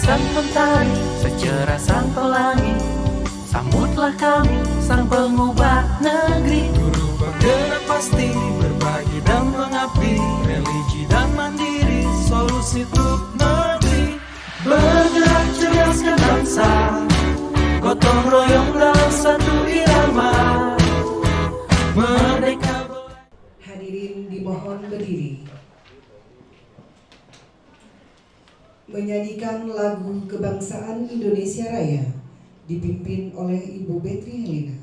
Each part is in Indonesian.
sang mentari, secerah sang pelangi. Sambutlah kami, sang pengubah negeri. Guru bergerak pasti, berbagi dan mengabdi. Religi dan mandiri, solusi untuk negeri. Bergerak cerdaskan bangsa, gotong royong dalam satu irama. Merdeka. Hadirin dimohon berdiri. Menyanyikan lagu kebangsaan Indonesia Raya dipimpin oleh Ibu Betri Helena.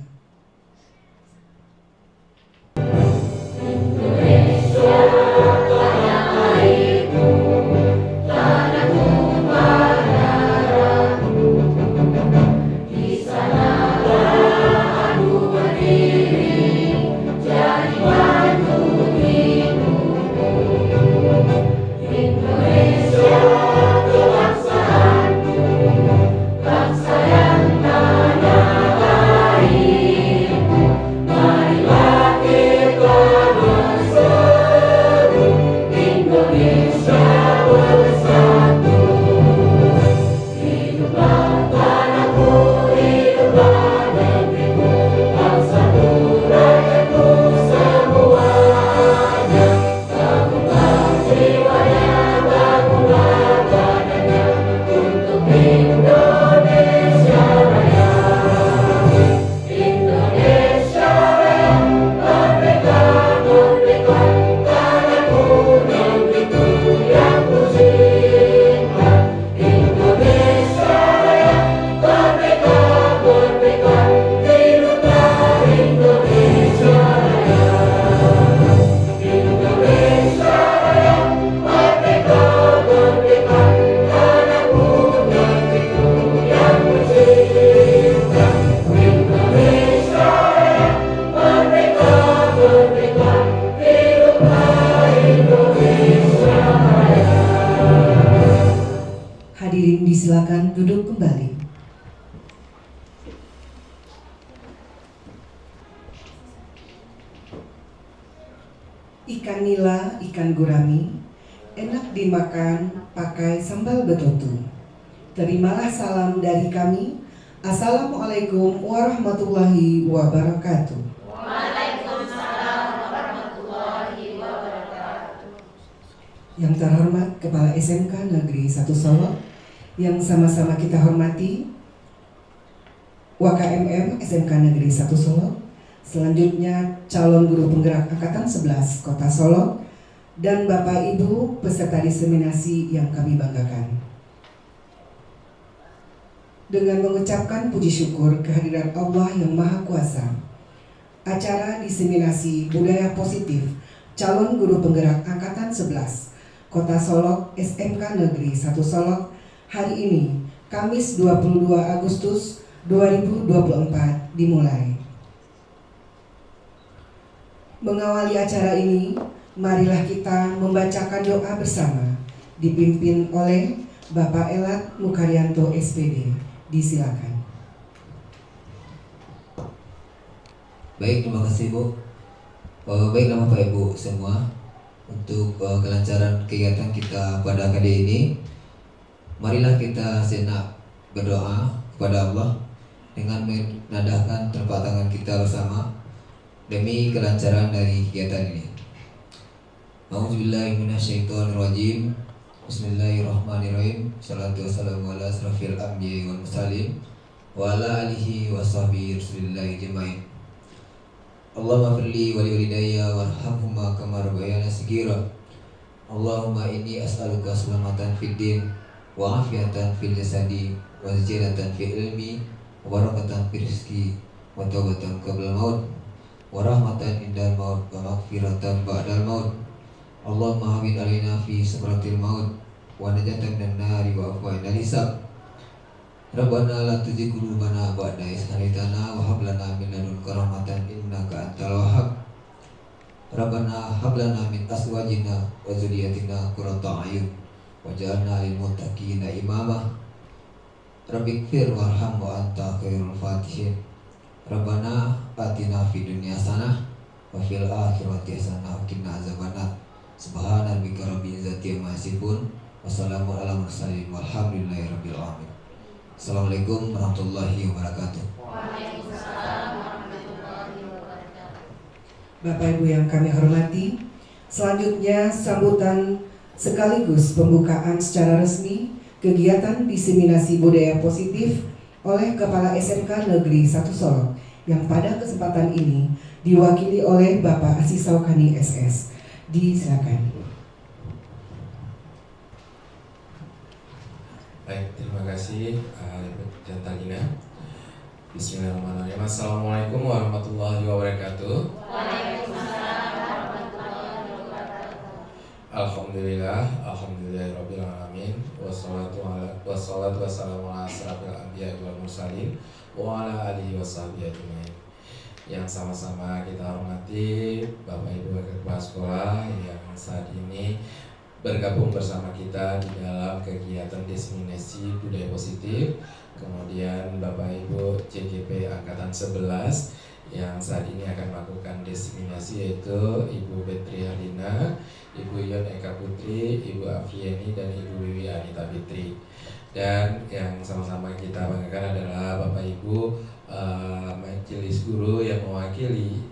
Hadirin disilakan duduk kembali. Ikan nila, ikan gurami, enak dimakan pakai sambal betutu. Terimalah salam dari kami. Assalamualaikum warahmatullahi wabarakatuh. Waalaikumsalam warahmatullahi wabarakatuh. Yang terhormat Kepala SMK Negeri 1 Solo, yang sama-sama kita hormati WKMM SMK Negeri 1 Solo, selanjutnya calon guru penggerak Angkatan 11 Kota Solo, dan Bapak Ibu peserta diseminasi yang kami banggakan. Dengan mengucapkan puji syukur kehadiran Allah yang Maha Kuasa, acara diseminasi budaya positif calon guru penggerak Angkatan 11 Kota Solok SMK Negeri 1 Solok hari ini, Kamis 22 Agustus 2024 dimulai. Mengawali acara ini, marilah kita membacakan doa bersama dipimpin oleh Bapak Elat Mukaryanto SPD. Disilakan. Baik, terima kasih Bu. Baiklah Bapak Ibu semua, untuk kelancaran kegiatan kita pada kali ini, marilah kita sejenak berdoa kepada Allah dengan menadahkan telapak tangan kita bersama demi kelancaran dari kegiatan ini. A'udzubillahiminasyaitonirrajim. Bismillahirrahmanirrahim. Salatu wassalamu ala asrafil anbiya'i wal mursalin wa ala alihi wa sahbihi rasulillahi jema'in. Allahumma firli wa liwalidayya warhamhuma kama rabbayana saghira. Allahumma inni as'aluka salamatan fid din wa afiatan fil jasadi wa ziyadatan fil ilmi wa barakatan fil rizqi wa taubatan qabla maut wa rahmatan indal maut wa maghfiratan ba'dal maut. Allahumma hawin alaina fi sakratil maut wa najatan minan nari wa afwa inal hisab. Rabbana la tuzigh qulubana ba'da idh hadaytana wa hab lana min ladunka rahmatan innaka antal wahhab. Rabbana hab lana min azwajina wa dzurriyyatina qurrata a'yun waj'alna lil muttaqina imama. Rabbighfir warham wa anta khairul fatihin. Rabbana atina fid dunya hasanah wa fil akhirati hasanah wa qina azabannar. Subhana rabbika rabbil izzati amma yasifun. Wassalamu ala mursalin walhamdulillahi rabbil alamin. Assalamualaikum warahmatullahi wabarakatuh. Bapak Ibu yang kami hormati, selanjutnya sambutan sekaligus pembukaan secara resmi kegiatan diseminasi budaya positif oleh Kepala SMK Negeri 1 Solo yang pada kesempatan ini diwakili oleh Bapak Asih Saukani SS. Disilakan. Baik, terima kasih Ibu Jantalina. Bismillahirrahmanirrahim. Assalamualaikum warahmatullahi wabarakatuh. Alhamdulillahirabbil alamin. Wassalatu wassalamu ala asyrafil anbiya'i wal mursalin wa ala alihi washabihi ajmain. Yang sama-sama kita hormati Bapak Ibu Kepala Sekolah yang saat ini bergabung bersama kita di dalam kegiatan diseminasi budaya positif. Kemudian Bapak Ibu CGP Angkatan 11 yang saat ini akan melakukan diseminasi, yaitu Ibu Betri Harlina, Ibu Yon Eka Putri, Ibu Afieni, dan Ibu Wiwi Anita Fitri. Dan yang sama-sama kita banggakan adalah Bapak Ibu majelis guru yang mewakili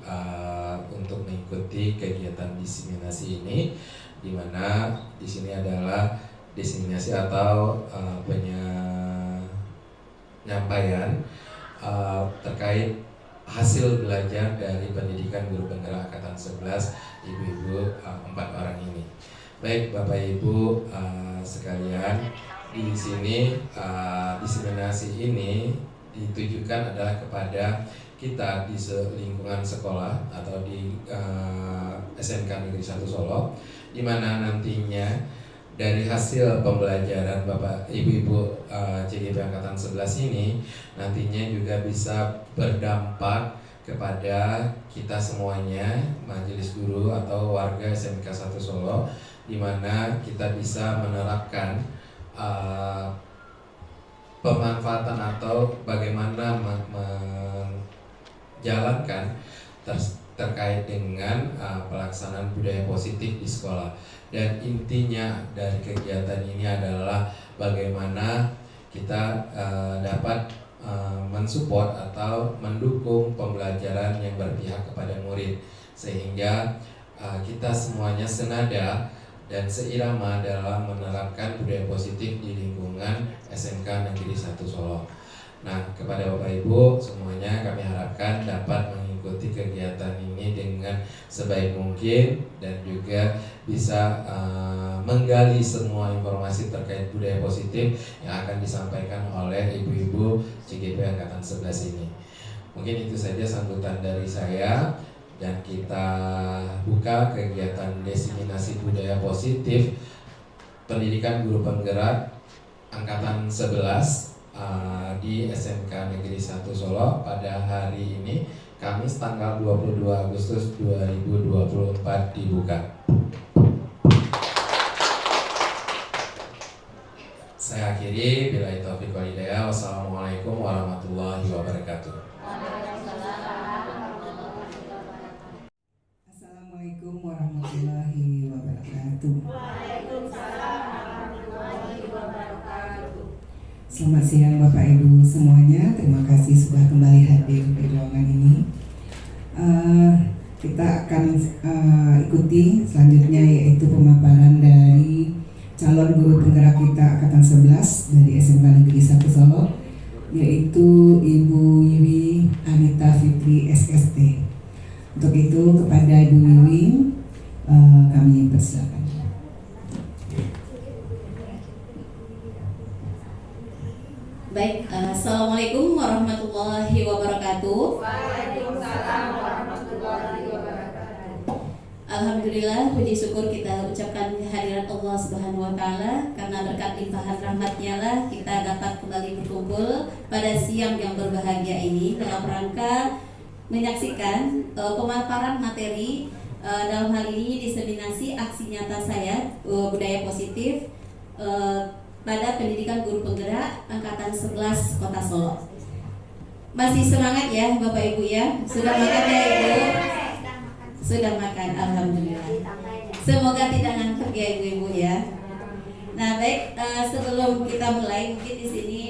untuk mengikuti kegiatan diseminasi ini, di mana di sini adalah diseminasi atau penyampaian terkait hasil belajar dari pendidikan guru penggerak angkatan 11 ibu-ibu 4 orang ini. Baik Bapak Ibu sekalian, di sini diseminasi ini ditujukan adalah kepada kita di lingkungan sekolah atau di SMK Negeri 1 Solo, di mana nantinya dari hasil pembelajaran Bapak Ibu-ibu CGP Angkatan 11 ini nantinya juga bisa berdampak kepada kita semuanya, majelis guru atau warga SMK 1 Solo, di mana kita bisa menerapkan pemanfaatan atau bagaimana menjalankan terkait dengan pelaksanaan budaya positif di sekolah. Dan intinya dari kegiatan ini adalah bagaimana kita dapat mensupport atau mendukung pembelajaran yang berpihak kepada murid, sehingga kita semuanya senada dan seirama dalam menerapkan budaya positif di lingkungan SMK Negeri 1 Solo. Nah, kepada Bapak Ibu semuanya kami harapkan dapat mengikuti kegiatan ini dengan sebaik mungkin dan juga bisa menggali semua informasi terkait budaya positif yang akan disampaikan oleh ibu-ibu CGP Angkatan 11 ini. Mungkin itu saja sambutan dari saya, dan kita buka kegiatan diseminasi budaya positif pendidikan guru penggerak Angkatan 11 di SMK Negeri 1 Solo pada hari ini, Kamis tanggal 22 Agustus 2024 dibuka. Saya akhiri, billahi taufiq wal hidayah. Wassalamualaikum warahmatullahi wabarakatuh. Assalamualaikum warahmatullahi wabarakatuh. Selamat siang Bapak Ibu semuanya. Terima kasih sudah kembali hadir di ruangan ini. Kita akan ikuti selanjutnya, yaitu pemaparan dari calon guru penggerak kita Angkatan 11 dari SMK Negeri 1 Solo, yaitu Ibu Wiwi Anita Fitri SST. Untuk itu kepada Ibu Wiwi kami persilakan. Baik, Assalamualaikum warahmatullahi wabarakatuh. Waalaikumsalam warahmatullahi wabarakatuh. Alhamdulillah, puji syukur kita ucapkan kehadirat Allah Subhanahu wa Ta'ala, karena berkat limpahan rahmat-Nya lah kita dapat kembali berkumpul pada siang yang berbahagia ini dalam rangka menyaksikan pemaparan materi dalam hal ini diseminasi aksi nyata saya budaya positif pada pendidikan guru penggerak Angkatan 11 Kota Solo. Masih semangat ya Bapak Ibu ya? Sudah makan ya Ibu? Sudah makan, Alhamdulillah. Semoga tidak ngantuk ya Ibu-Ibu ya. Nah, baik, sebelum kita mulai mungkin di sini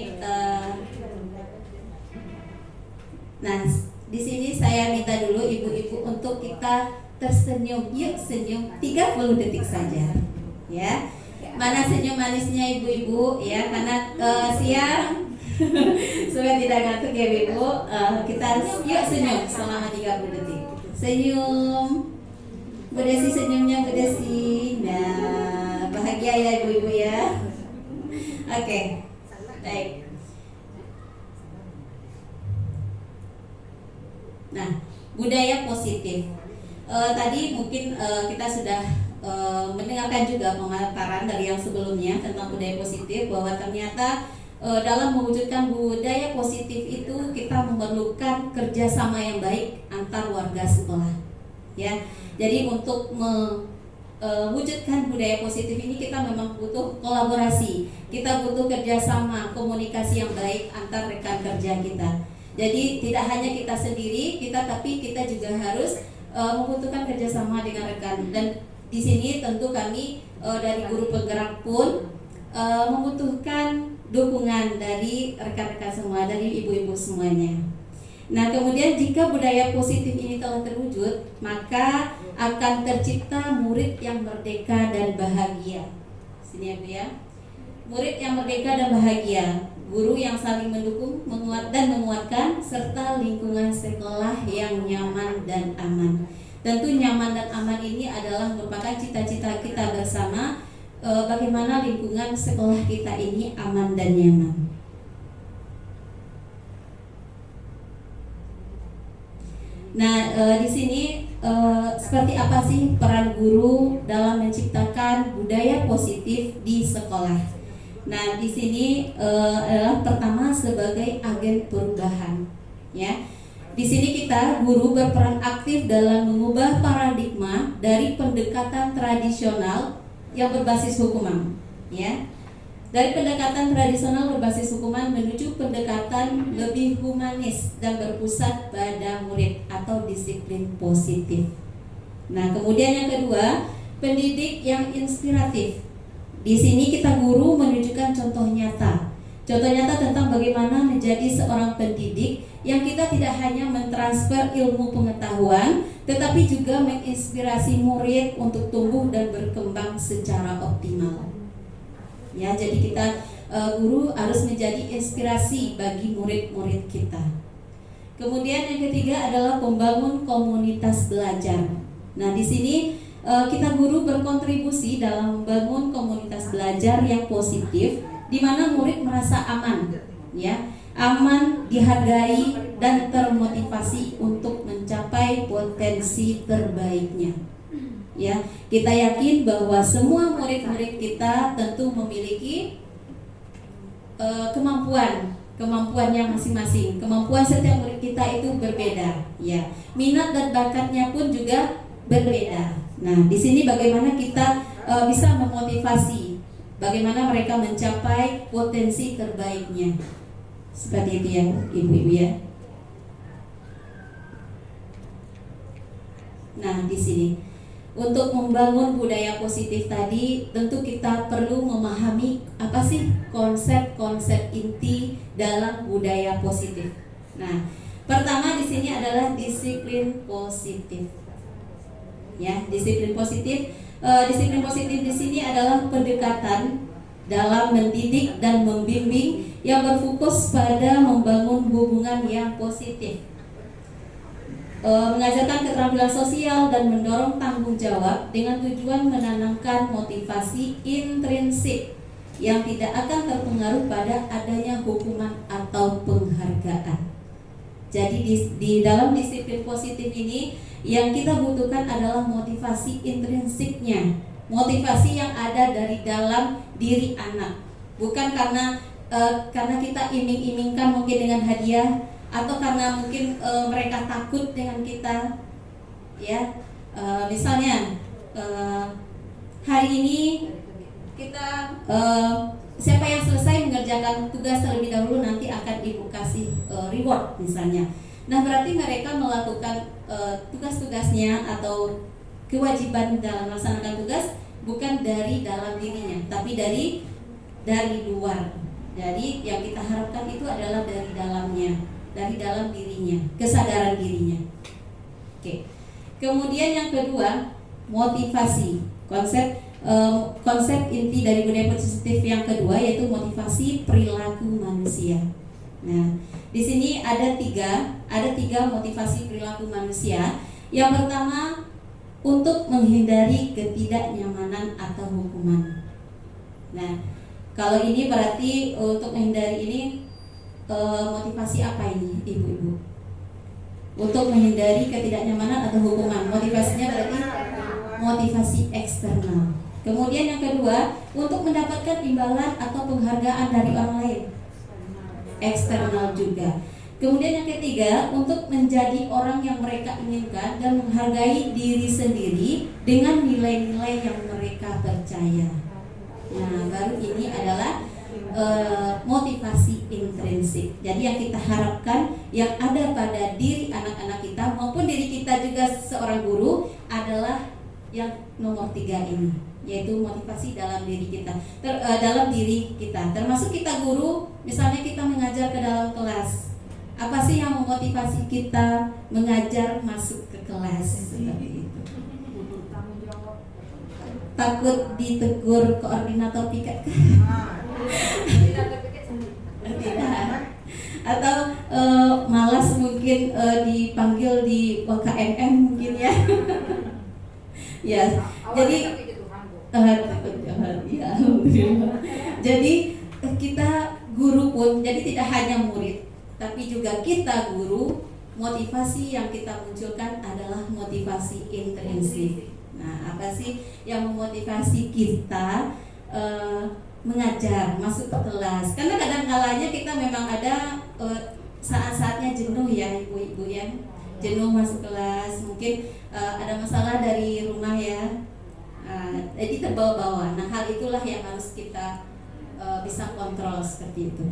nah, di sini saya minta dulu ibu-ibu untuk kita tersenyum. Yuk senyum 30 detik saja. Ya. Mana senyum manisnya ibu-ibu ya, karena siang supaya tidak ngantuk ya ibu. Kita yuk senyum selama 30 detik. Senyum. Bu Desi senyumnya Bu Desi. Nah, bahagia ya ibu-ibu ya. Oke. Baik. Nah, budaya positif. Tadi mungkin kita sudah mendengarkan juga pemaparan dari yang sebelumnya tentang budaya positif, bahwa ternyata dalam mewujudkan budaya positif itu kita memerlukan kerjasama yang baik antar warga sekolah. Ya, jadi untuk mewujudkan budaya positif ini kita memang butuh kolaborasi, kita butuh kerjasama, komunikasi yang baik antar rekan kerja kita. Jadi tidak hanya kita sendiri, tapi kita juga harus membutuhkan kerjasama dengan rekan. Dan di sini tentu kami dari guru penggerak pun membutuhkan dukungan dari rekan-rekan semua, dari ibu-ibu semuanya. Nah, kemudian jika budaya positif ini telah terwujud, maka akan tercipta murid yang merdeka dan bahagia. Sini ya Bu ya. Murid yang merdeka dan bahagia, guru yang saling mendukung, menguatkan, serta lingkungan sekolah yang nyaman dan aman. Tentu nyaman dan aman ini adalah merupakan cita-cita kita bersama, bagaimana lingkungan sekolah kita ini aman dan nyaman. Nah, di sini seperti apa sih peran guru dalam menciptakan budaya positif di sekolah? Nah, di sini adalah pertama sebagai agen perubahan, ya. Di sini kita guru berperan aktif dalam mengubah paradigma dari pendekatan tradisional yang berbasis hukuman, ya. Dari pendekatan tradisional berbasis hukuman menuju pendekatan lebih humanis dan berpusat pada murid atau disiplin positif. Nah, kemudian yang kedua, pendidik yang inspiratif. Di sini kita guru menunjukkan contoh nyata tentang bagaimana menjadi seorang pendidik yang kita tidak hanya mentransfer ilmu pengetahuan, tetapi juga menginspirasi murid untuk tumbuh dan berkembang secara optimal. Ya, jadi kita guru harus menjadi inspirasi bagi murid-murid kita. Kemudian yang ketiga adalah membangun komunitas belajar. Nah, di sini kita guru berkontribusi dalam membangun komunitas belajar yang positif, di mana murid merasa aman, ya, aman, dihargai, dan termotivasi untuk mencapai potensi terbaiknya. Ya, kita yakin bahwa semua murid-murid kita tentu memiliki kemampuannya masing-masing. Kemampuan setiap murid kita itu berbeda, ya. Minat dan bakatnya pun juga berbeda. Nah, di sini bagaimana kita bisa memotivasi, bagaimana mereka mencapai potensi terbaiknya. Seperti itu ya, ibu-ibu ya. Nah, di sini untuk membangun budaya positif tadi, tentu kita perlu memahami apa sih konsep-konsep inti dalam budaya positif. Nah, pertama di sini adalah disiplin positif. Ya, disiplin positif. Disiplin positif di sini adalah pendekatan dalam mendidik dan membimbing yang berfokus pada membangun hubungan yang positif, mengajarkan keterampilan sosial dan mendorong tanggung jawab dengan tujuan menanamkan motivasi intrinsik yang tidak akan terpengaruh pada adanya hukuman atau penghargaan. Jadi di dalam disiplin positif ini yang kita butuhkan adalah motivasi intrinsiknya, motivasi yang ada dari dalam diri anak, bukan karena kita iming-imingkan mungkin dengan hadiah, atau karena mungkin mereka takut dengan kita, ya. Misalnya hari ini kita siapa yang selesai mengerjakan tugas terlebih dahulu nanti akan ibu kasih reward misalnya. Nah, berarti mereka melakukan tugas-tugasnya atau kewajiban dalam melaksanakan tugas bukan dari dalam dirinya, tapi dari luar. Jadi yang kita harapkan itu adalah dari dalamnya, dari dalam dirinya, kesadaran dirinya. Oke. Kemudian yang kedua, motivasi. Konsep inti dari budaya positif yang kedua yaitu motivasi perilaku manusia. Nah, di sini ada tiga motivasi perilaku manusia. Yang pertama, untuk menghindari ketidaknyamanan atau hukuman. Nah, kalau ini berarti untuk menghindari ini motivasi apa ini, ibu-ibu? Untuk menghindari ketidaknyamanan atau hukuman. Motivasinya berarti motivasi eksternal. Kemudian yang kedua, untuk mendapatkan imbalan atau penghargaan dari orang lain. Eksternal juga. Kemudian yang ketiga, untuk menjadi orang yang mereka inginkan dan menghargai diri sendiri dengan nilai-nilai yang mereka percaya. Nah, baru ini adalah motivasi intrinsik. Jadi yang kita harapkan yang ada pada diri anak-anak kita maupun diri kita juga seorang guru adalah yang nomor 3 ini, yaitu motivasi dalam diri kita, dalam diri kita. Termasuk kita guru, misalnya kita mengajar ke dalam kelas. Apa sih yang memotivasi kita mengajar masuk ke kelas seperti itu? Takut ditegur koordinator piket kan? Tidak. Atau malas mungkin dipanggil di KMM mungkin ya. Ya, jadi ya, jadi kita guru pun jadi tidak hanya murid, tapi juga kita guru. Motivasi yang kita munculkan adalah motivasi intrinsik. Nah, apa sih yang memotivasi kita mengajar, masuk ke kelas? Karena kadang-kalanya kita memang ada saat-saatnya jenuh ya ibu-ibu ya, jenuh masuk kelas, mungkin ada masalah dari rumah ya, jadi terbawa-bawa. Nah, hal itulah yang harus kita bisa kontrol seperti itu.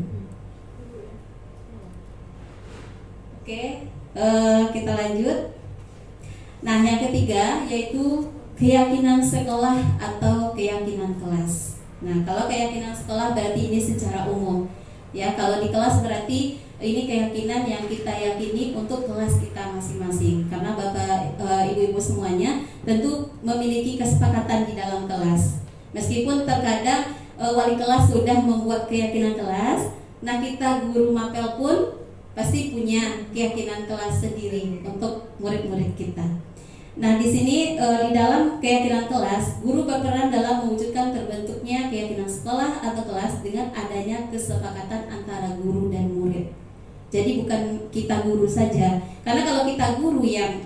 Oke, kita lanjut. Nah, yang ketiga yaitu keyakinan sekolah atau keyakinan kelas. Nah, kalau keyakinan sekolah berarti ini secara umum. Ya, kalau di kelas berarti ini keyakinan yang kita yakini untuk kelas kita masing-masing. Karena Bapak Ibu-ibu semuanya tentu memiliki kesepakatan di dalam kelas. Meskipun terkadang wali kelas sudah membuat keyakinan kelas, nah kita guru mapel pun pasti punya keyakinan kelas sendiri untuk murid-murid kita. Nah, di sini di dalam keyakinan kelas, guru berperan dalam mewujudkan terbentuknya keyakinan sekolah atau kelas dengan adanya kesepakatan antara guru dan murid. Jadi bukan kita guru saja, karena kalau kita guru yang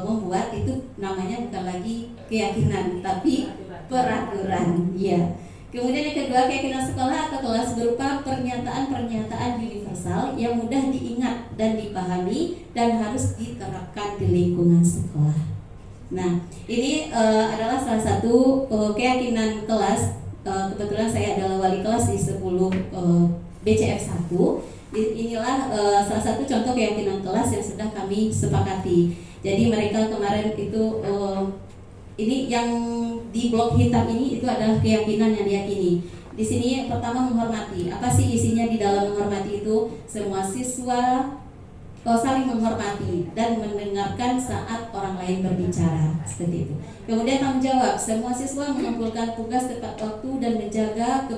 membuat itu namanya bukan lagi keyakinan, tapi peraturan. Ya. Kemudian yang kedua, keyakinan sekolah atau kelas berupa pernyataan-pernyataan universal yang mudah diingat dan dipahami dan harus diterapkan di lingkungan sekolah. Nah, ini adalah salah satu keyakinan kelas. Kebetulan saya adalah wali kelas di 10 BCF 1. Inilah salah satu contoh keyakinan kelas yang sudah kami sepakati. Jadi mereka kemarin itu ini yang di blok hitam ini itu adalah keyakinan yang diyakini. Di sini pertama menghormati. Apa sih isinya di dalam menghormati itu? Semua siswa saling menghormati dan mendengarkan saat orang lain berbicara, seperti itu. Kemudian tanggung jawab. Semua siswa mengumpulkan tugas tepat waktu dan menjaga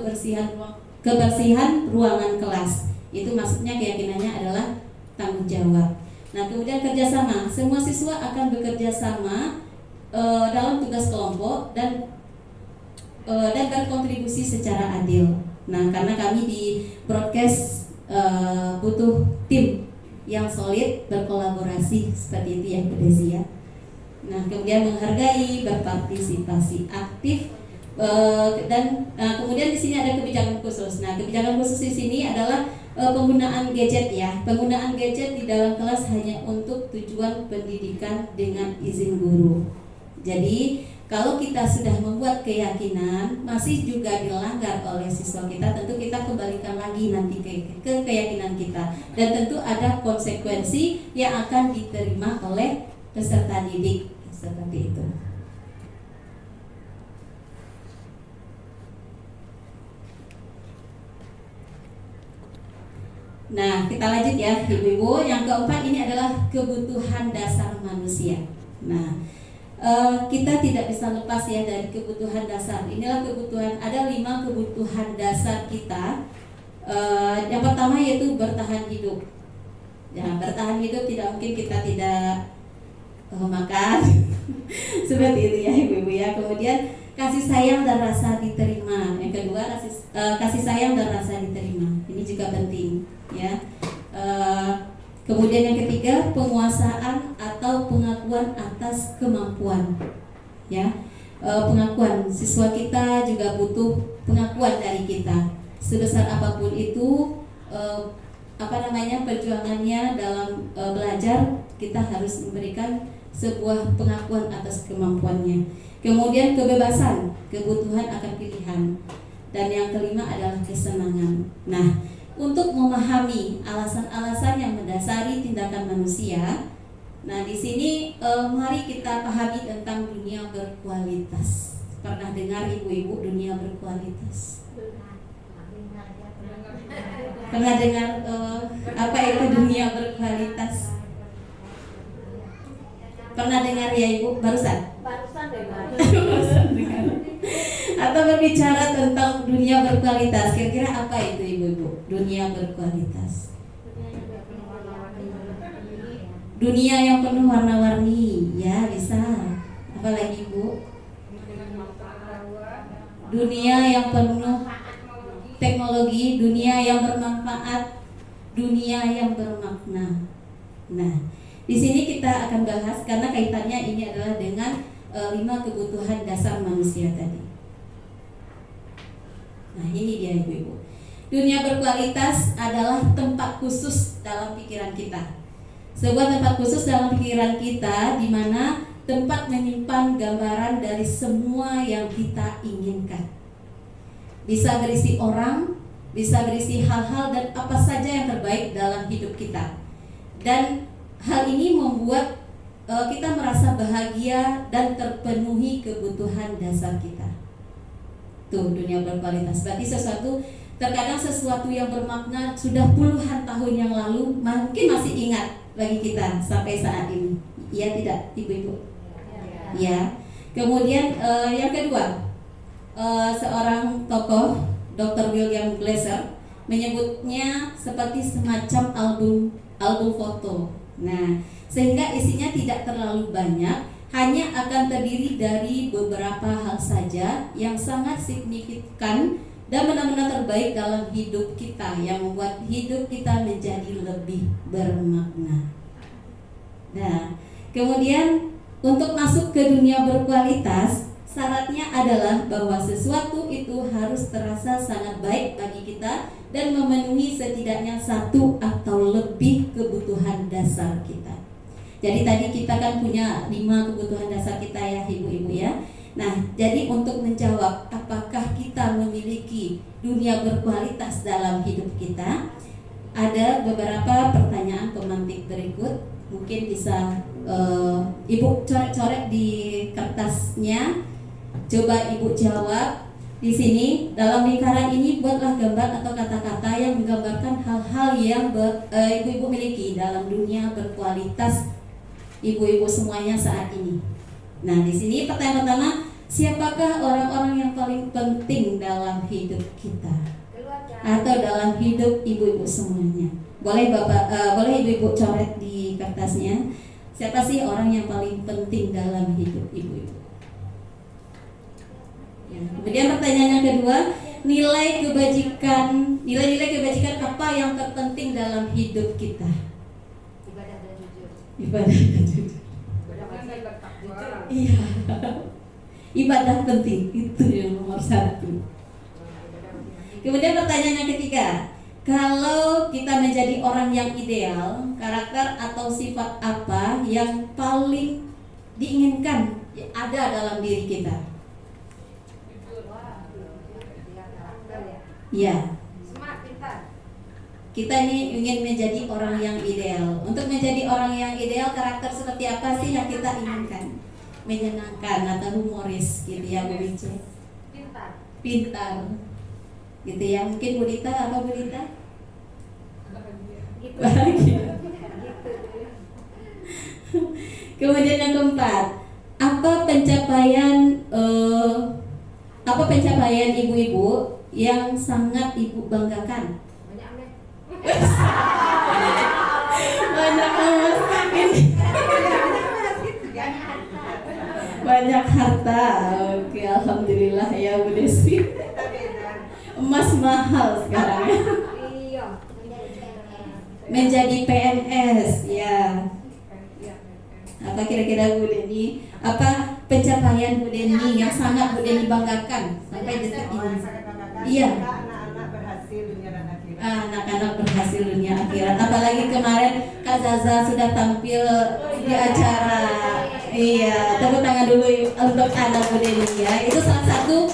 kebersihan ruangan kelas. Itu maksudnya keyakinannya adalah tanggung jawab. Nah, kemudian kerjasama. Semua siswa akan bekerja sama dalam tugas kelompok dan berkontribusi secara adil. Nah, karena kami di broadcast butuh tim yang solid berkolaborasi seperti itu ya Bu Desi ya. Nah, kemudian menghargai, berpartisipasi aktif dan kemudian di sini ada kebijakan khusus. Nah, kebijakan khusus di sini adalah penggunaan gadget ya. Penggunaan gadget di dalam kelas hanya untuk tujuan pendidikan dengan izin guru. Jadi kalau kita sudah membuat keyakinan masih juga dilanggar oleh siswa kita, tentu kita kembalikan lagi nanti ke keyakinan kita, dan tentu ada konsekuensi yang akan diterima oleh peserta didik seperti itu. Nah, kita lanjut ya Ibu-ibu. Yang keempat ini adalah kebutuhan dasar manusia. Nah, kita tidak bisa lepas ya dari kebutuhan dasar. Inilah kebutuhan, ada 5 kebutuhan dasar kita. Yang pertama yaitu bertahan hidup. Ya, bertahan hidup tidak mungkin kita tidak makan seperti itu ya Ibu-ibu ya. Kemudian kasih sayang dan rasa diterima. Yang kedua kasih sayang dan rasa diterima. Ini juga penting ya. Kemudian yang ketiga penguasaan atau pengakuan atas kemampuan ya. Pengakuan, siswa kita juga butuh pengakuan dari kita sebesar apapun itu perjuangannya dalam belajar, kita harus memberikan sebuah pengakuan atas kemampuannya. Kemudian kebebasan, kebutuhan akan pilihan. Dan yang kelima adalah kesenangan. Nah, untuk memahami alasan-alasan yang mendasari tindakan manusia, nah di sini mari kita pahami tentang dunia berkualitas. Pernah dengar Ibu-ibu dunia berkualitas? Pernah dengar apa itu dunia berkualitas? Pernah dengar ya Ibu barusan? Barusan dengar. Atau berbicara tentang dunia berkualitas, kira-kira apa itu Ibu-ibu? Dunia berkualitas. Dunia yang penuh warna-warni, ya bisa. Apalagi Bu? Dunia yang penuh teknologi, dunia yang bermanfaat, dunia yang bermakna. Nah, di sini kita akan bahas karena kaitannya ini adalah dengan 5 kebutuhan dasar manusia tadi. Nah, ini dia Ibu-ibu. Dunia berkualitas adalah tempat khusus dalam pikiran kita. Sebuah tempat khusus dalam pikiran kita di mana tempat menyimpan gambaran dari semua yang kita inginkan. Bisa berisi orang, bisa berisi hal-hal dan apa saja yang terbaik dalam hidup kita. Dan hal ini membuat kita merasa bahagia dan terpenuhi kebutuhan dasar kita. Tuh, dunia berkualitas. Berarti terkadang sesuatu yang bermakna sudah puluhan tahun yang lalu mungkin masih ingat bagi kita sampai saat ini. Iya tidak, Ibu-ibu? Ya. Kemudian yang kedua, seorang tokoh, Dr. William Glasser, menyebutnya seperti semacam album foto. Nah, sehingga isinya tidak terlalu banyak, hanya akan terdiri dari beberapa hal saja yang sangat signifikan dan benar-benar terbaik dalam hidup kita, yang membuat hidup kita menjadi lebih bermakna. Nah, kemudian untuk masuk ke dunia berkualitas, syaratnya adalah bahwa sesuatu itu harus terasa sangat baik bagi kita dan memenuhi setidaknya 1 atau lebih kebutuhan dasar kita. Jadi tadi kita kan punya 5 kebutuhan dasar kita ya Ibu-ibu ya. Nah, jadi untuk menjawab apakah kita memiliki dunia berkualitas dalam hidup kita, ada beberapa pertanyaan pemantik berikut. Mungkin bisa Ibu coret-coret di kertasnya. Coba Ibu jawab. Di sini dalam lingkaran ini buatlah gambar atau kata-kata yang menggambarkan hal-hal yang Ibu-ibu miliki dalam dunia berkualitas Ibu-ibu semuanya saat ini. Nah, di sini pertanyaan pertama, siapakah orang-orang yang paling penting dalam hidup kita atau dalam hidup Ibu-ibu semuanya? Boleh boleh Ibu-ibu coret di kertasnya. Siapa sih orang yang paling penting dalam hidup Ibu-ibu? Ya. Kemudian pertanyaan yang kedua, nilai kebajikan apa yang terpenting dalam hidup kita? Ibadah dan jujur. Ibadah dan jujur. Iya. Ibadah penting, itu yang nomor 1. Kemudian pertanyaan yang ketiga, kalau kita menjadi orang yang ideal, karakter atau sifat apa yang paling diinginkan ada dalam diri kita? Ya. Smart, pintar. Kita ini ingin menjadi orang yang ideal. Untuk menjadi orang yang ideal, karakter seperti apa sih yang kita inginkan? Menyenangkan atau humoris gitu ya Bu Wice? Pintar. Pintar gitu ya. Mungkin Bu Dita, apa Bu Dita? Gitu. Bahagia. Gitu. Kemudian yang keempat, apa pencapaian ibu-ibu yang sangat ibu banggakan? Banyak deh. Banyak emas, banyak harta. Oke, alhamdulillah ya Bu Desi. Emas mahal sekarang ya. Iya. Menjadi PNS ya. Apa kira-kira Bu Deni? Apa pencapaian Bu Deni yang sangat Bu Deni banggakan sampai detik ini? Iya. Anak-anak berhasil dunia dan akhirat. Anak-anak berhasil dunia akhirat. Apalagi kemarin Kak Zaza sudah tampil di acara. Iya, tepuk tangan dulu untuk anak Bu Deni ya. Itu salah satu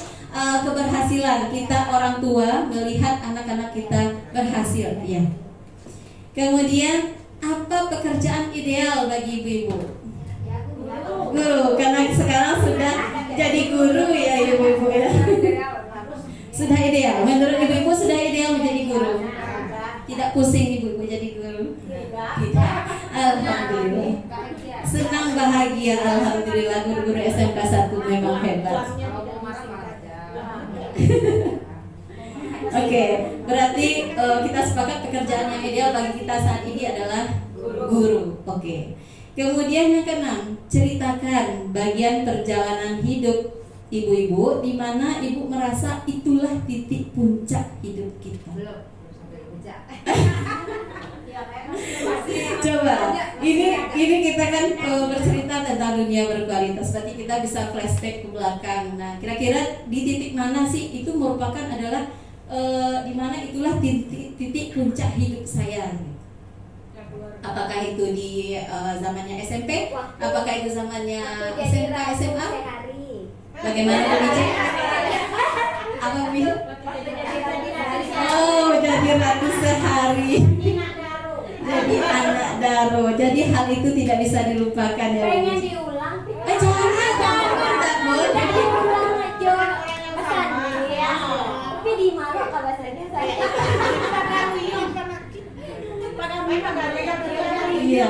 keberhasilan kita orang tua melihat anak-anak kita berhasil ya. Kemudian apa pekerjaan ideal bagi ibu-ibu? Guru, karena sekarang sudah jadi guru ya ibu-ibu ya. Sudah ideal, menurut ibu-ibu sudah ideal menjadi guru. Tidak pusing ibu-ibu jadi guru. Tidak. Alhamdulillah. Senang bahagia, alhamdulillah guru-guru SMK 1 memang hebat. Oke, berarti kita sepakat pekerjaan yang ideal bagi kita saat ini adalah guru. Oke. Kemudian yang keenam, ceritakan bagian perjalanan hidup ibu-ibu di mana ibu merasa itulah titik puncak hidup kita. Belum sampai puncak. Coba, ini kita kan bercerita tentang dunia berkualitas. Berarti kita bisa flashback ke belakang. Nah, kira-kira di titik mana sih itu merupakan adalah di mana itulah titik puncak hidup saya. Apakah itu di zamannya SMP? Apakah itu zamannya SMK, SMA? Bagaimana Bu Bici? Apa Bu? Oh, jadi ratu sehari. Jadi anak Daro. Jadi hal itu tidak bisa dilupakan ya Bu Pengen Bici. diulang. Jangan, tak boleh. Diulang aja. Pesan ya. Tapi di Malang kalau bahasanya saya. Iya,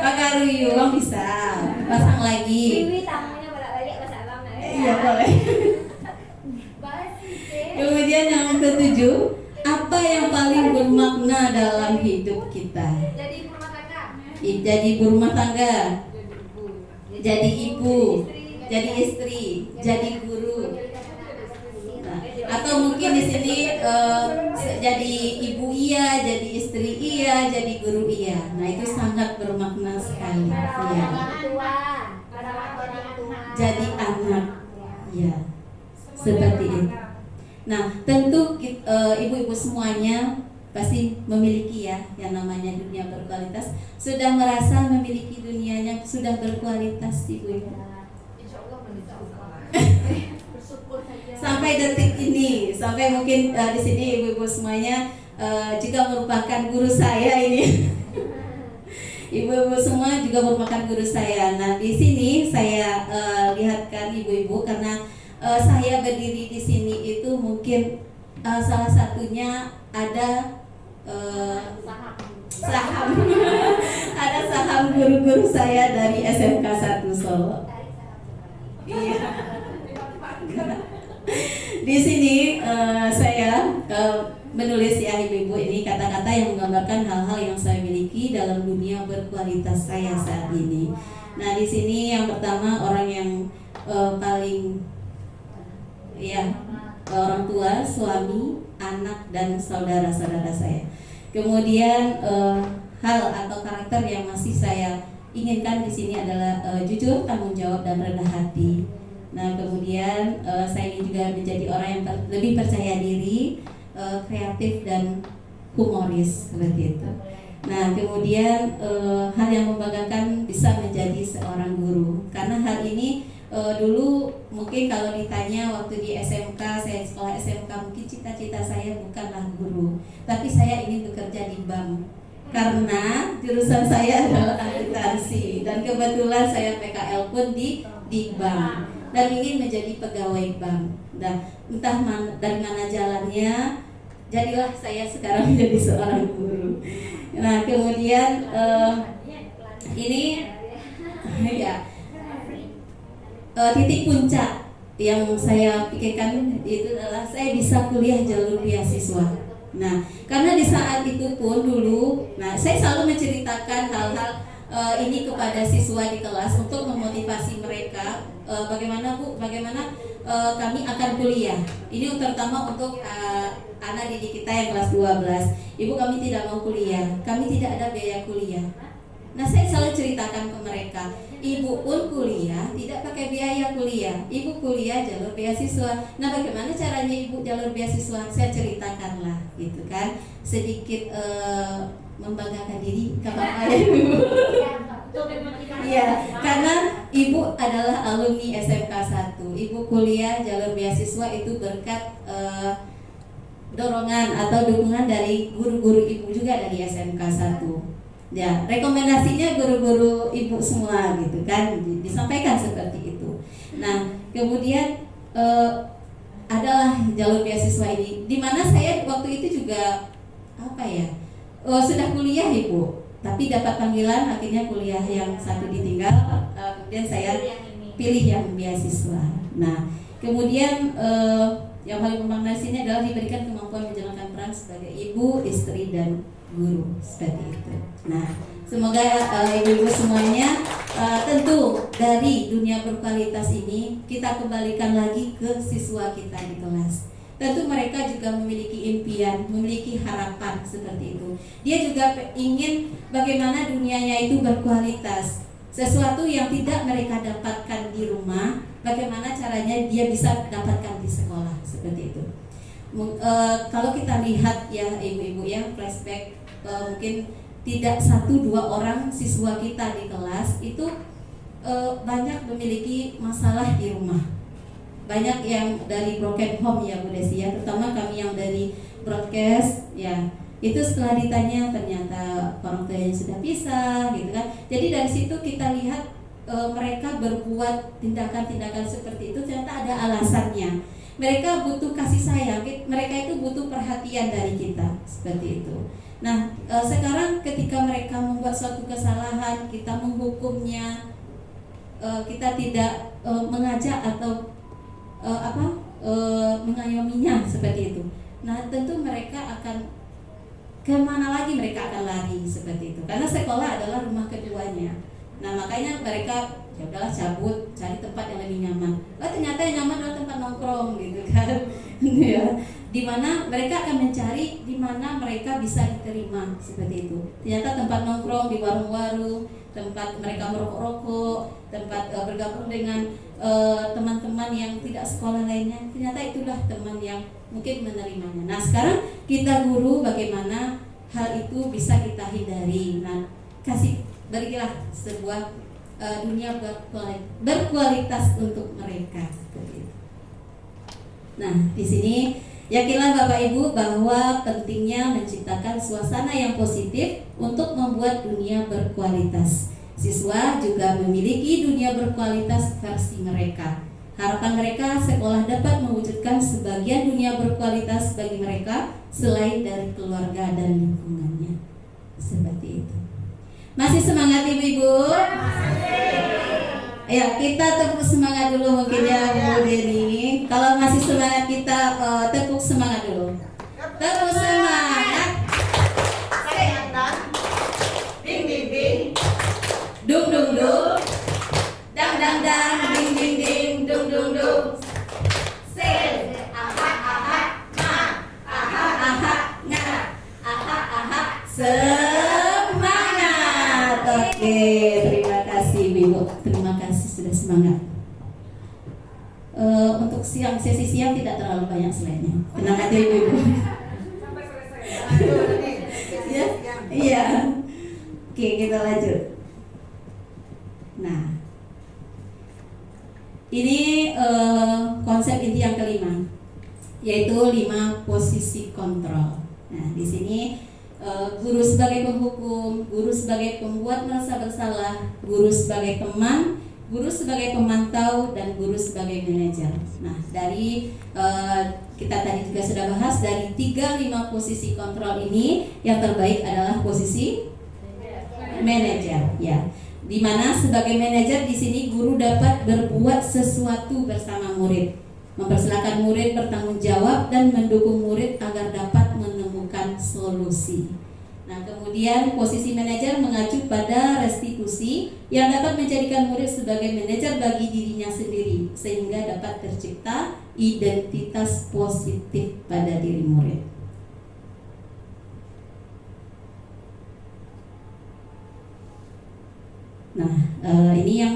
pakai ruyung bisa. Pasang lagi. Wiwi tamunya bolak-balik bahasa Abang. Iya boleh. Kemudian yang ketujuh, apa yang paling bermakna dalam hidup kita? Jadi rumah tangga. Jadi ibu rumah tangga, jadi ibu, jadi istri, jadi guru. Nah, atau mungkin di sini jadi ibu iya, jadi istri iya, jadi guru iya. Nah itu sangat bermakna sekali. Ya. Jadi anak, ya seperti itu. Nah tentu ibu-ibu semuanya pasti memiliki ya yang namanya dunia berkualitas. Sudah merasa memiliki dunianya sudah berkualitas ibu-ibu. Sampai detik ini, sampai mungkin di sini ibu-ibu semuanya juga merupakan guru saya ini. Ibu-ibu semua juga merupakan guru saya. Nah di sini saya lihatkan ibu-ibu karena saya berdiri di sini itu mungkin salah satunya ada saham, ada saham guru-guru saya dari SMK 1 Solo. Iya. Di sini saya menulis ya ibu-ibu ini kata-kata yang menggambarkan hal-hal yang saya miliki dalam dunia berkualitas saya saat ini. Nah di sini yang pertama orang yang paling ya orang tua, suami, anak dan saudara-saudara saya. Kemudian hal atau karakter yang masih saya inginkan di sini adalah jujur, tanggung jawab dan rendah hati. Nah kemudian saya ingin juga menjadi orang yang lebih percaya diri, kreatif dan humoris seperti itu. Nah kemudian hal yang membanggakan bisa menjadi seorang guru karena hal ini dulu mungkin kalau ditanya waktu di SMK, saya sekolah SMK mungkin cita-cita saya bukanlah guru, tapi saya ingin bekerja di bank karena jurusan saya adalah akuntansi dan kebetulan saya PKL pun di bank dan ingin menjadi pegawai bank. Dan entah dari mana jalannya jadilah saya sekarang menjadi seorang guru. Nah kemudian ini ya titik puncak yang saya pikirkan itu adalah saya bisa kuliah jalur beasiswa. Nah, karena di saat itu pun dulu, nah saya selalu menceritakan hal-hal ini kepada siswa di kelas untuk memotivasi mereka bagaimana kami akan kuliah. Ini terutama untuk anak didik kita yang kelas 12. Ibu, kami tidak mau kuliah, kami tidak ada biaya kuliah. Nah, saya selalu ceritakan ke mereka, ibu pun kuliah tidak pakai biaya kuliah, ibu kuliah jalur beasiswa. Nah, bagaimana caranya ibu jalur beasiswa? Saya ceritakanlah, gitu kan, sedikit membanggakan diri, kapan ibu? Iya, karena ibu adalah alumni SMK 1. Ibu kuliah jalur beasiswa itu berkat dorongan atau dukungan dari guru-guru ibu juga dari SMK 1. Ya, rekomendasinya guru-guru ibu semua gitu kan, disampaikan seperti itu. Nah, kemudian adalah jalur beasiswa ini, di mana saya waktu itu juga sudah kuliah ibu, tapi dapat panggilan akhirnya kuliah yang satu ditinggal, kemudian saya pilih yang beasiswa. Nah, kemudian yang paling membangnasinya adalah diberikan kemampuan menjalankan peran sebagai ibu, istri, dan guru, seperti itu. Nah, semoga ibu-ibu semuanya tentu dari dunia berkualitas ini kita kembalikan lagi ke siswa kita di kelas. Tentu mereka juga memiliki impian, memiliki harapan seperti itu. Dia juga ingin bagaimana dunianya itu berkualitas. Sesuatu yang tidak mereka dapatkan di rumah, bagaimana caranya dia bisa dapatkan di sekolah, seperti itu. Kalau kita lihat ya ibu-ibu yang flashback, mungkin tidak 1-2 orang siswa kita di kelas itu banyak memiliki masalah di rumah. Banyak yang dari broken home ya Bu Desi ya, terutama kami yang dari broadcast ya. Itu setelah ditanya ternyata orang tuanya sudah pisah gitu kan. Jadi dari situ kita lihat mereka berbuat tindakan-tindakan seperti itu ternyata ada alasannya. Mereka butuh kasih sayang, mereka itu butuh perhatian dari kita, seperti itu. Nah, sekarang ketika mereka membuat suatu kesalahan, kita menghukumnya, kita tidak mengajak atau mengayominya, seperti itu. Nah, tentu mereka akan kemana lagi mereka akan lari, seperti itu. Karena sekolah adalah rumah keduanya. Nah, makanya mereka ya udahlah cabut, cari tempat yang lebih nyaman. Ternyata yang nyaman adalah tempat nongkrong gitu kan. Ya. Di mana mereka akan mencari di mana mereka bisa diterima, seperti itu. Ternyata tempat nongkrong di warung-warung, tempat mereka merokok-rokok, tempat bergabung dengan teman-teman yang tidak sekolah lainnya. Ternyata itulah teman yang mungkin menerimanya. Nah, sekarang kita guru bagaimana hal itu bisa kita hindari. Nah, berilah sebuah dunia berkualitas untuk mereka, seperti itu. Nah, di sini yakinlah Bapak Ibu bahwa pentingnya menciptakan suasana yang positif untuk membuat dunia berkualitas. Siswa juga memiliki dunia berkualitas versi mereka. Harapan mereka sekolah dapat mewujudkan sebagian dunia berkualitas bagi mereka selain dari keluarga dan lingkungannya. Seperti itu. Masih semangat ibu-ibu? Ya, kita tepuk semangat dulu mungkin ya Bu Deni. Kalau masih semangat kita tepuk semangat dulu. Tepuk semangat. Ding ding ding. Dung dung dung. Dang dang dang. Ding ding ding. Dung dung dung. Sen. Aha aha ma. Aha aha nga. Aha aha semangat. Oke, terima kasih Ibu. Terima kasih sudah semangat. Untuk sesi siang tidak terlalu banyak selainnya. Tenang aja Ibu. Sampai selesai. Ya, iya. Oke, kita lanjut. Nah, ini konsep inti yang kelima, yaitu 5 posisi kontrol. Nah, di sini guru sebagai penghukum, guru sebagai pembuat merasa bersalah, guru sebagai teman, guru sebagai pemantau dan guru sebagai manajer. Nah, dari kita tadi juga sudah bahas dari 3-5 posisi kontrol ini yang terbaik adalah posisi manajer, ya. Di mana sebagai manajer di sini guru dapat berbuat sesuatu bersama murid, mempersilahkan murid bertanggung jawab dan mendukung murid agar dapat menemukan solusi. Nah, kemudian posisi manajer mengacu pada restitusi yang dapat menjadikan murid sebagai manajer bagi dirinya sendiri sehingga dapat tercipta identitas positif pada diri murid. Nah, ini yang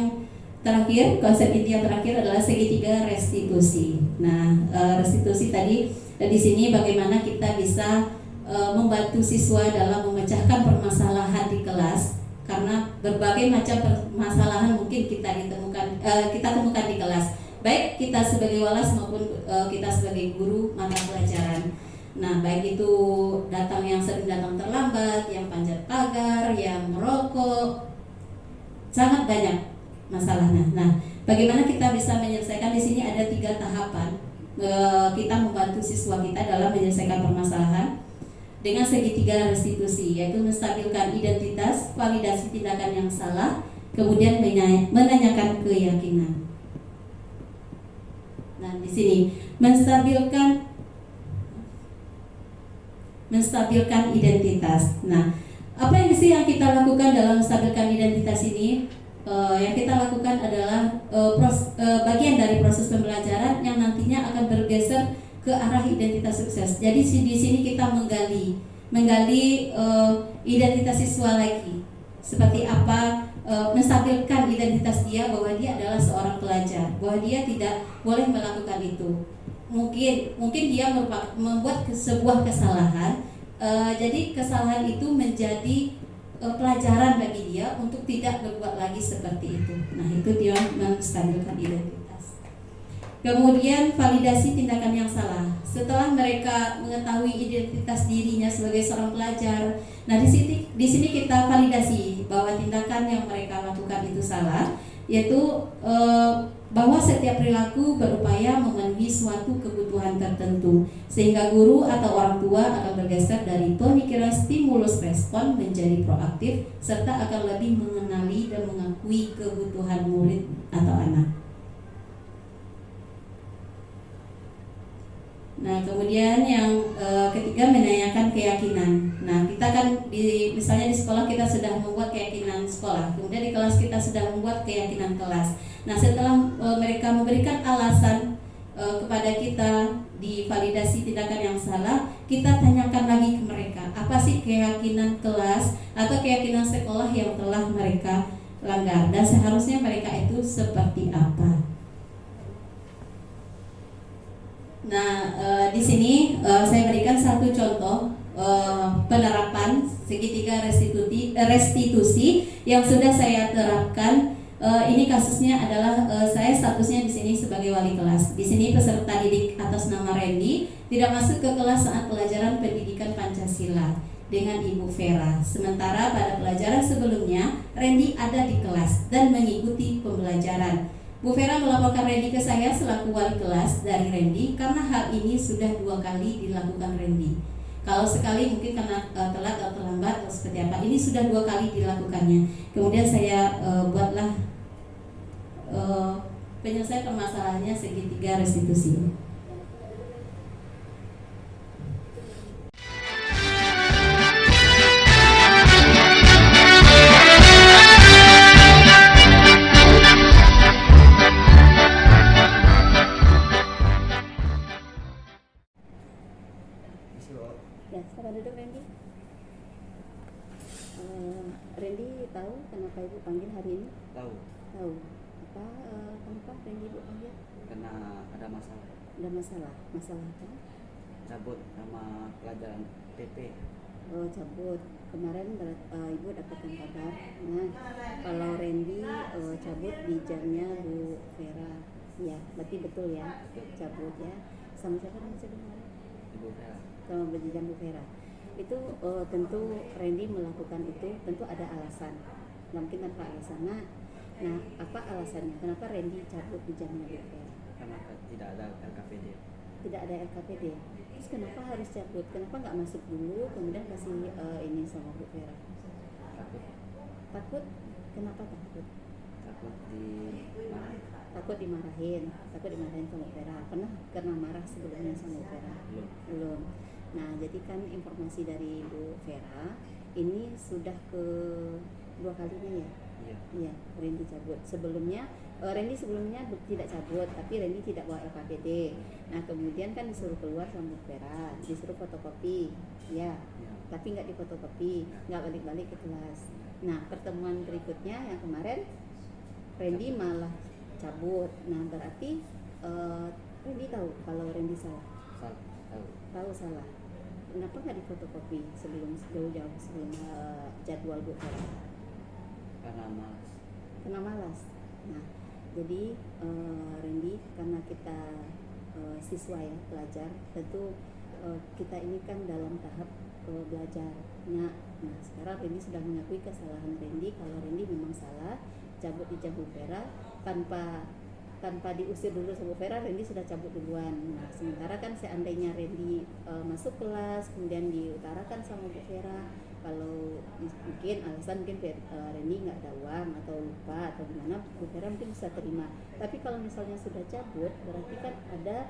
terakhir, konsep inti yang terakhir adalah segitiga restitusi. Nah, restitusi tadi di sini bagaimana kita bisa membantu siswa dalam memecahkan permasalahan di kelas, karena berbagai macam permasalahan mungkin kita temukan di kelas, baik kita sebagai walas maupun kita sebagai guru mata pelajaran. Nah, baik itu yang sering datang terlambat, yang panjat pagar, yang merokok, sangat banyak masalahnya. Nah, bagaimana kita bisa menyelesaikan? Di sini ada 3 tahapan kita membantu siswa kita dalam menyelesaikan permasalahan dengan segitiga restitusi, yaitu menstabilkan identitas, validasi tindakan yang salah, kemudian menanyakan keyakinan. Nah, di sini menstabilkan identitas. Nah, apa yang kita lakukan dalam menstabilkan identitas ini? Yang kita lakukan adalah bagian dari proses pembelajaran yang nantinya akan bergeser ke arah identitas sukses. Jadi di sini kita menggali identitas siswa lagi. Seperti apa menstabilkan identitas dia bahwa dia adalah seorang pelajar, bahwa dia tidak boleh melakukan itu. Mungkin dia membuat sebuah kesalahan. Jadi kesalahan itu menjadi pelajaran bagi dia untuk tidak berbuat lagi seperti itu. Nah, itu dia menstabilkan identitas. Kemudian validasi tindakan yang salah. Setelah mereka mengetahui identitas dirinya sebagai seorang pelajar, nah di sini kita validasi bahwa tindakan yang mereka lakukan itu salah, yaitu bahwa setiap perilaku berupaya memenuhi suatu kebutuhan tertentu, sehingga guru atau orang tua akan bergeser dari pemikiran stimulus respon menjadi proaktif, serta akan lebih mengenali dan mengakui kebutuhan murid atau anak. Nah, kemudian yang ketiga menanyakan keyakinan. Nah, kita kan misalnya di sekolah kita sudah membuat keyakinan sekolah, kemudian di kelas kita sudah membuat keyakinan kelas. Nah, setelah mereka memberikan alasan kepada kita di validasi tindakan yang salah, kita tanyakan lagi ke mereka, apa sih keyakinan kelas atau keyakinan sekolah yang telah mereka langgar dan seharusnya mereka itu seperti apa. Nah, di sini saya berikan satu contoh penerapan segitiga restitusi yang sudah saya terapkan. Ini kasusnya adalah saya statusnya di sini sebagai wali kelas. Di sini peserta didik atas nama Randy tidak masuk ke kelas saat pelajaran pendidikan Pancasila dengan Ibu Vera. Sementara pada pelajaran sebelumnya Randy ada di kelas dan mengikuti pembelajaran. Bu Vera melaporkan Randy ke saya selaku wali kelas dari Randy karena hal ini sudah 2 kali dilakukan Randy. Kalau sekali mungkin karena telat atau terlambat atau seperti apa, ini sudah 2 kali dilakukannya. Kemudian saya buatlah penyelesaian permasalahannya segitiga restitusi. Ya, silakan duduk Randy. Randy tahu kenapa Ibu panggil hari ini? Tahu. Tahu. Kenapa Randy Ibu panggil? Karena ada masalah. Ada masalah. Masalah apa? Cabut nama pelajaran PP. Oh, cabut. Kemarin Ibu dapatkan kabar. Nah, kalau Randy cabut di jamnya Bu Vera. Ya, berarti betul ya. Cabut ya. Sama siapa namanya sebenarnya? Ibu Vera. Sama berjenjang Bu Vera. Itu tentu Randy melakukan itu tentu ada alasan. Mungkin tanpa alasan. Nah, Nah, apa alasannya? Kenapa Randy cabut di jamnya Bu Vera? Karena tidak ada LKPD. Tidak ada LKPD. Terus kenapa harus cabut? Kenapa nggak masuk dulu kemudian kasih ini sama Bu Vera? Takut Takut? Kenapa takut? takut Takut dimarahin sama Bu Vera. Pernah marah sebelumnya sama Bu Vera? Belum. Nah, jadi kan informasi dari Bu Vera ini sudah ke 2 kalinya ya? Iya, Randy cabut. Randy sebelumnya tidak cabut, tapi Randy tidak bawa LKPD. Nah, kemudian kan disuruh keluar sama Bu Vera, disuruh fotokopi, ya, tapi nggak difotokopi, nggak balik-balik ke kelas. Nah, pertemuan berikutnya yang kemarin Randy malah cabut. Nah, berarti Randy tahu kalau Randy salah. Tahu salah. Kenapa nggak difotokopi jauh-jauh sebelum jadwal Bu Vera? Karena malas. Nah, jadi Randy, karena kita siswa ya, pelajar, tentu kita ini kan dalam tahap belajar. Nah, sekarang Randy sudah mengakui kesalahan Randy. Kalau Randy memang salah, cabut di jam Bu Vera tanpa diusir dulu sama Bu Vera, Randy sudah cabut duluan. Nah, sementara kan seandainya Randy masuk kelas kemudian diutarakan sama Bu Vera, kalau mungkin alasan Randy nggak ada uang atau lupa atau gimana, Bu Vera mungkin bisa terima. Tapi kalau misalnya sudah cabut, berarti kan ada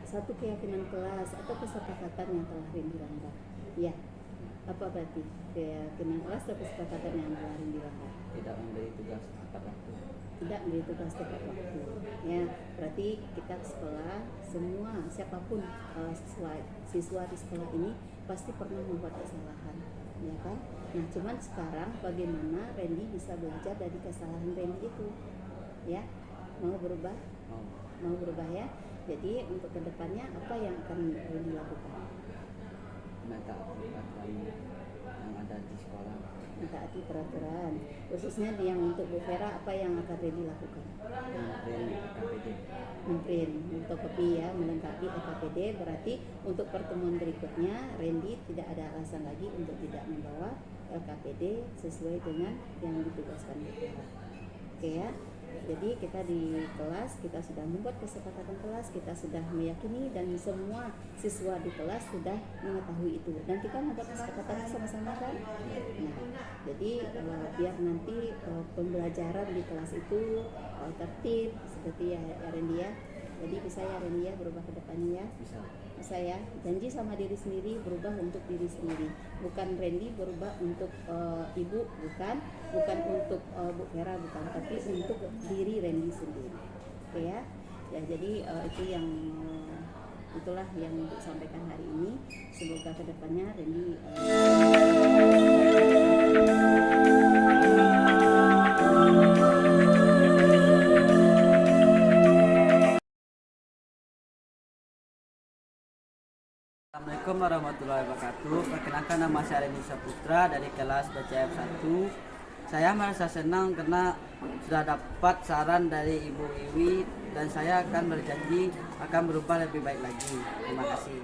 satu keyakinan kelas atau kesepakatan yang telah Randy langgar. Ya, apa berarti keyakinan kelas atau kesepakatan yang telah Randy langgar? Tidak memberi tugas tepat waktu. Tidak memberi tugas tepat waktu. Ya, berarti kita sekolah semua, siapapun siswa di sekolah ini pasti pernah membuat kesalahan, ya kan? Nah, cuman sekarang bagaimana Randy bisa belajar dari kesalahan Randy itu, ya? Mau berubah? Mau berubah ya? Jadi untuk kedepannya apa yang akan Randy lakukan? Mentaati peraturan yang ada di sekolah. Mentaati peraturan, khususnya yang untuk Bu Vera, apa yang akan Randy lakukan? Memprint fotokopi ya, melengkapi LKPD. Berarti untuk pertemuan berikutnya Randy tidak ada alasan lagi untuk tidak membawa LKPD sesuai dengan yang ditugaskan Bu Vera. Oke ya. Jadi kita di kelas, kita sudah membuat kesepakatan kelas, kita sudah meyakini dan semua siswa di kelas sudah mengetahui itu. Dan kita membuat kesepakatan sama-sama kan. Nah, jadi biar nanti pembelajaran di kelas itu tertib seperti ya Randy ya. Jadi bisa ya Randy ya berubah ke depannya ya. Bisa ya. Janji sama diri sendiri, berubah untuk diri sendiri. Bukan Randy berubah untuk ibu, bukan untuk Bu Vera, bukan, tapi untuk diri Randy sendiri. Oke ya. Ya, jadi itu yang itulah yang untuk sampaikan hari ini. Semoga kedepannya Randy Assalamualaikum warahmatullahi wabarakatuh. Perkenalkan, nama saya Randy Saputra dari kelas BCF 1. Saya merasa senang karena sudah dapat saran dari Ibu Iwi dan saya akan berjanji akan berubah lebih baik lagi. Terima kasih.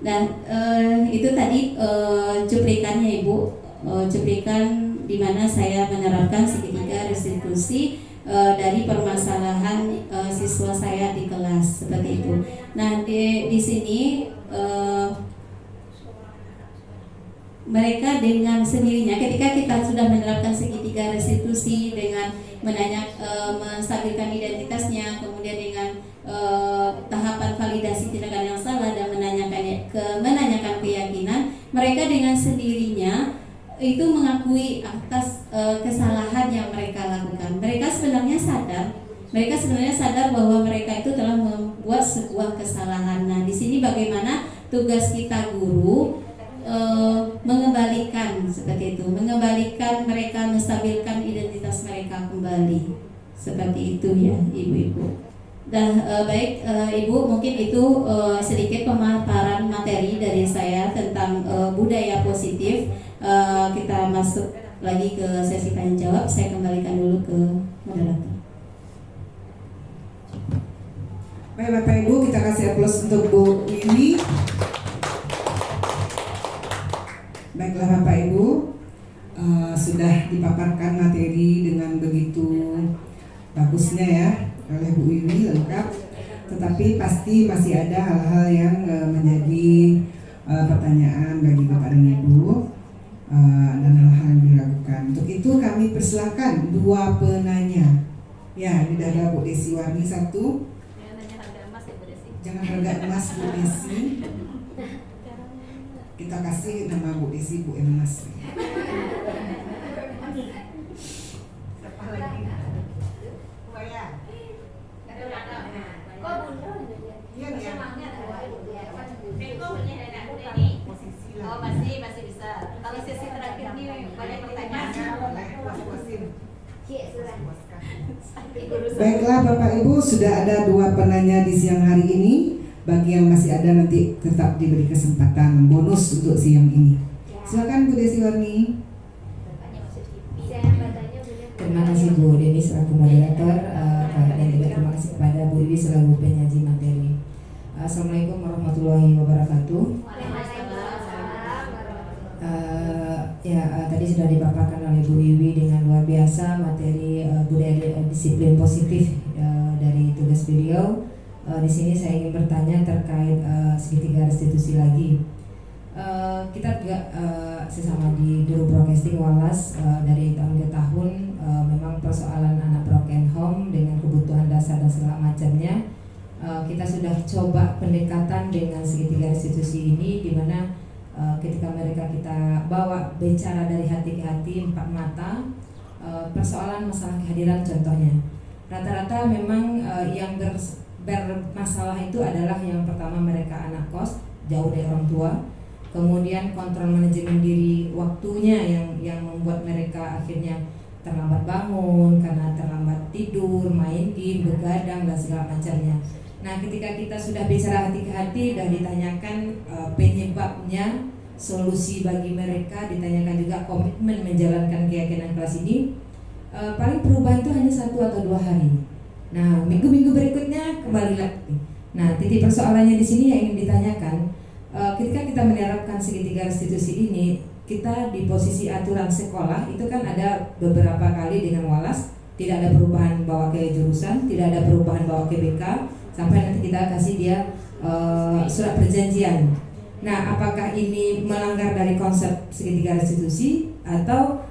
Dan itu tadi cuplikannya Ibu, cuplikan di mana saya menerapkan segitiga restitusi dari permasalahan siswa saya di kelas seperti itu. Nah, di sini mereka dengan sendirinya ketika kita sudah menerapkan segitiga restitusi dengan menstabilkan identitasnya, kemudian dengan tahapan validasi tindakan yang salah dan menanyakan keyakinan, mereka dengan sendirinya itu mengakui atas kesalahan yang mereka lakukan. Mereka sebenarnya sadar bahwa mereka itu telah membuat sebuah kesalahan. Nah, di sini bagaimana tugas kita guru mengembalikan seperti itu, mengembalikan mereka, menstabilkan identitas mereka kembali seperti itu ya, ibu-ibu. Dan baik Ibu, mungkin itu sedikit pemaparan materi dari saya tentang budaya positif. Kita masuk lagi ke sesi tanya jawab. Saya kembalikan dulu ke moderator. Baik Bapak Ibu, kita kasih aplaus untuk Bu Wiwi. Baiklah Bapak Ibu, bagusnya ya oleh Bu Wiwi lengkap. Tetapi pasti masih ada hal-hal yang menjadi pertanyaan bagi Bapak dan Ibu dan hal-hal yang diragukan. Untuk itu kami persilakan dua penanya. Ya, ini ada Bu Desi Warni satu. Jangan harga emas Bu Desi. Kita kasih nama Bu Desi Bu Emas. Siapa lagi? Buaya. Iya ya. Posisi lah. Oh masih bisa. Kalau sesi terakhir nih banyak pertanyaan. Puas-puasin. Baiklah Bapak Ibu, sudah ada dua penanya di siang hari ini. Bagi yang masih ada nanti tetap diberi kesempatan bonus untuk siang ini. Silakan Bu Desi Warni. Terima kasih Bu Dewi selaku moderator dan juga terima kasih kepada Bu Iwi selaku penyaji materi. Assalamualaikum warahmatullahi wabarakatuh. Tadi sudah dipaparkan oleh Bu Iwi dengan luar biasa materi budaya disiplin positif dari tugas beliau. Di sini saya ingin bertanya terkait segitiga restitusi lagi. Kita juga sesama di guru broadcasting Walas dari tahun ke tahun memang persoalan anak broken home dengan kebutuhan dasar dan segala macamnya kita sudah coba pendekatan dengan segitiga restitusi ini, di mana ketika mereka kita bawa bicara dari hati ke hati, empat mata, persoalan masalah kehadiran contohnya rata-rata memang yang bermasalah itu adalah yang pertama mereka anak kos jauh dari orang tua. Kemudian kontrol manajemen diri waktunya yang membuat mereka akhirnya terlambat bangun karena terlambat tidur, main game, begadang dan segala macamnya. Nah, ketika kita sudah bicara hati ke hati dan ditanyakan penyebabnya, solusi bagi mereka, ditanyakan juga komitmen menjalankan keyakinan kelas ini, paling perubahan itu hanya 1 atau 2 hari. Nah, minggu-minggu berikutnya kembali lagi. Nah, titik persoalannya di sini yang ingin ditanyakan. Ketika kita menerapkan segitiga restitusi ini, kita di posisi aturan sekolah itu kan ada beberapa kali dengan Walas tidak ada perubahan bawa ke jurusan, tidak ada perubahan bawa ke BK, sampai nanti kita kasih dia surat perjanjian. Nah, apakah ini melanggar dari konsep segitiga restitusi atau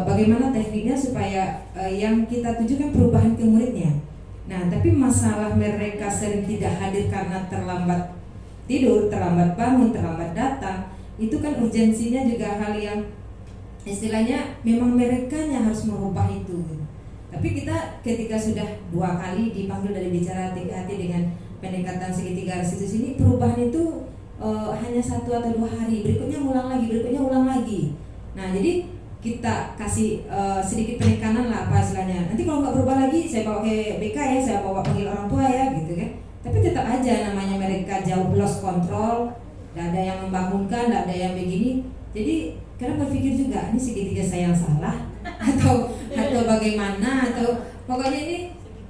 bagaimana tekniknya supaya yang kita tujukan perubahan ke muridnya? Nah, tapi masalah mereka sering tidak hadir karena terlambat tidur, terlambat bangun, terlambat datang, itu kan urgensinya juga hal yang istilahnya memang mereka yang harus merubah itu. Tapi kita ketika sudah 2 kali dipanggil dari bicara hati ke hati dengan pendekatan segitiga restitusi ini, perubahan itu hanya 1 atau 2 hari, berikutnya ulang lagi. Nah, jadi kita kasih sedikit penekanan lah apa istilahnya. Nanti kalau nggak berubah lagi, saya bawa ke BK ya, saya bawa panggil orang tua ya, gitu kan. Tapi tetap aja namanya mereka jauh lost control, tidak ada yang membangunkan, tidak ada yang begini. Jadi kadang berpikir juga ini segitiga saya yang salah atau bagaimana, atau pokoknya ini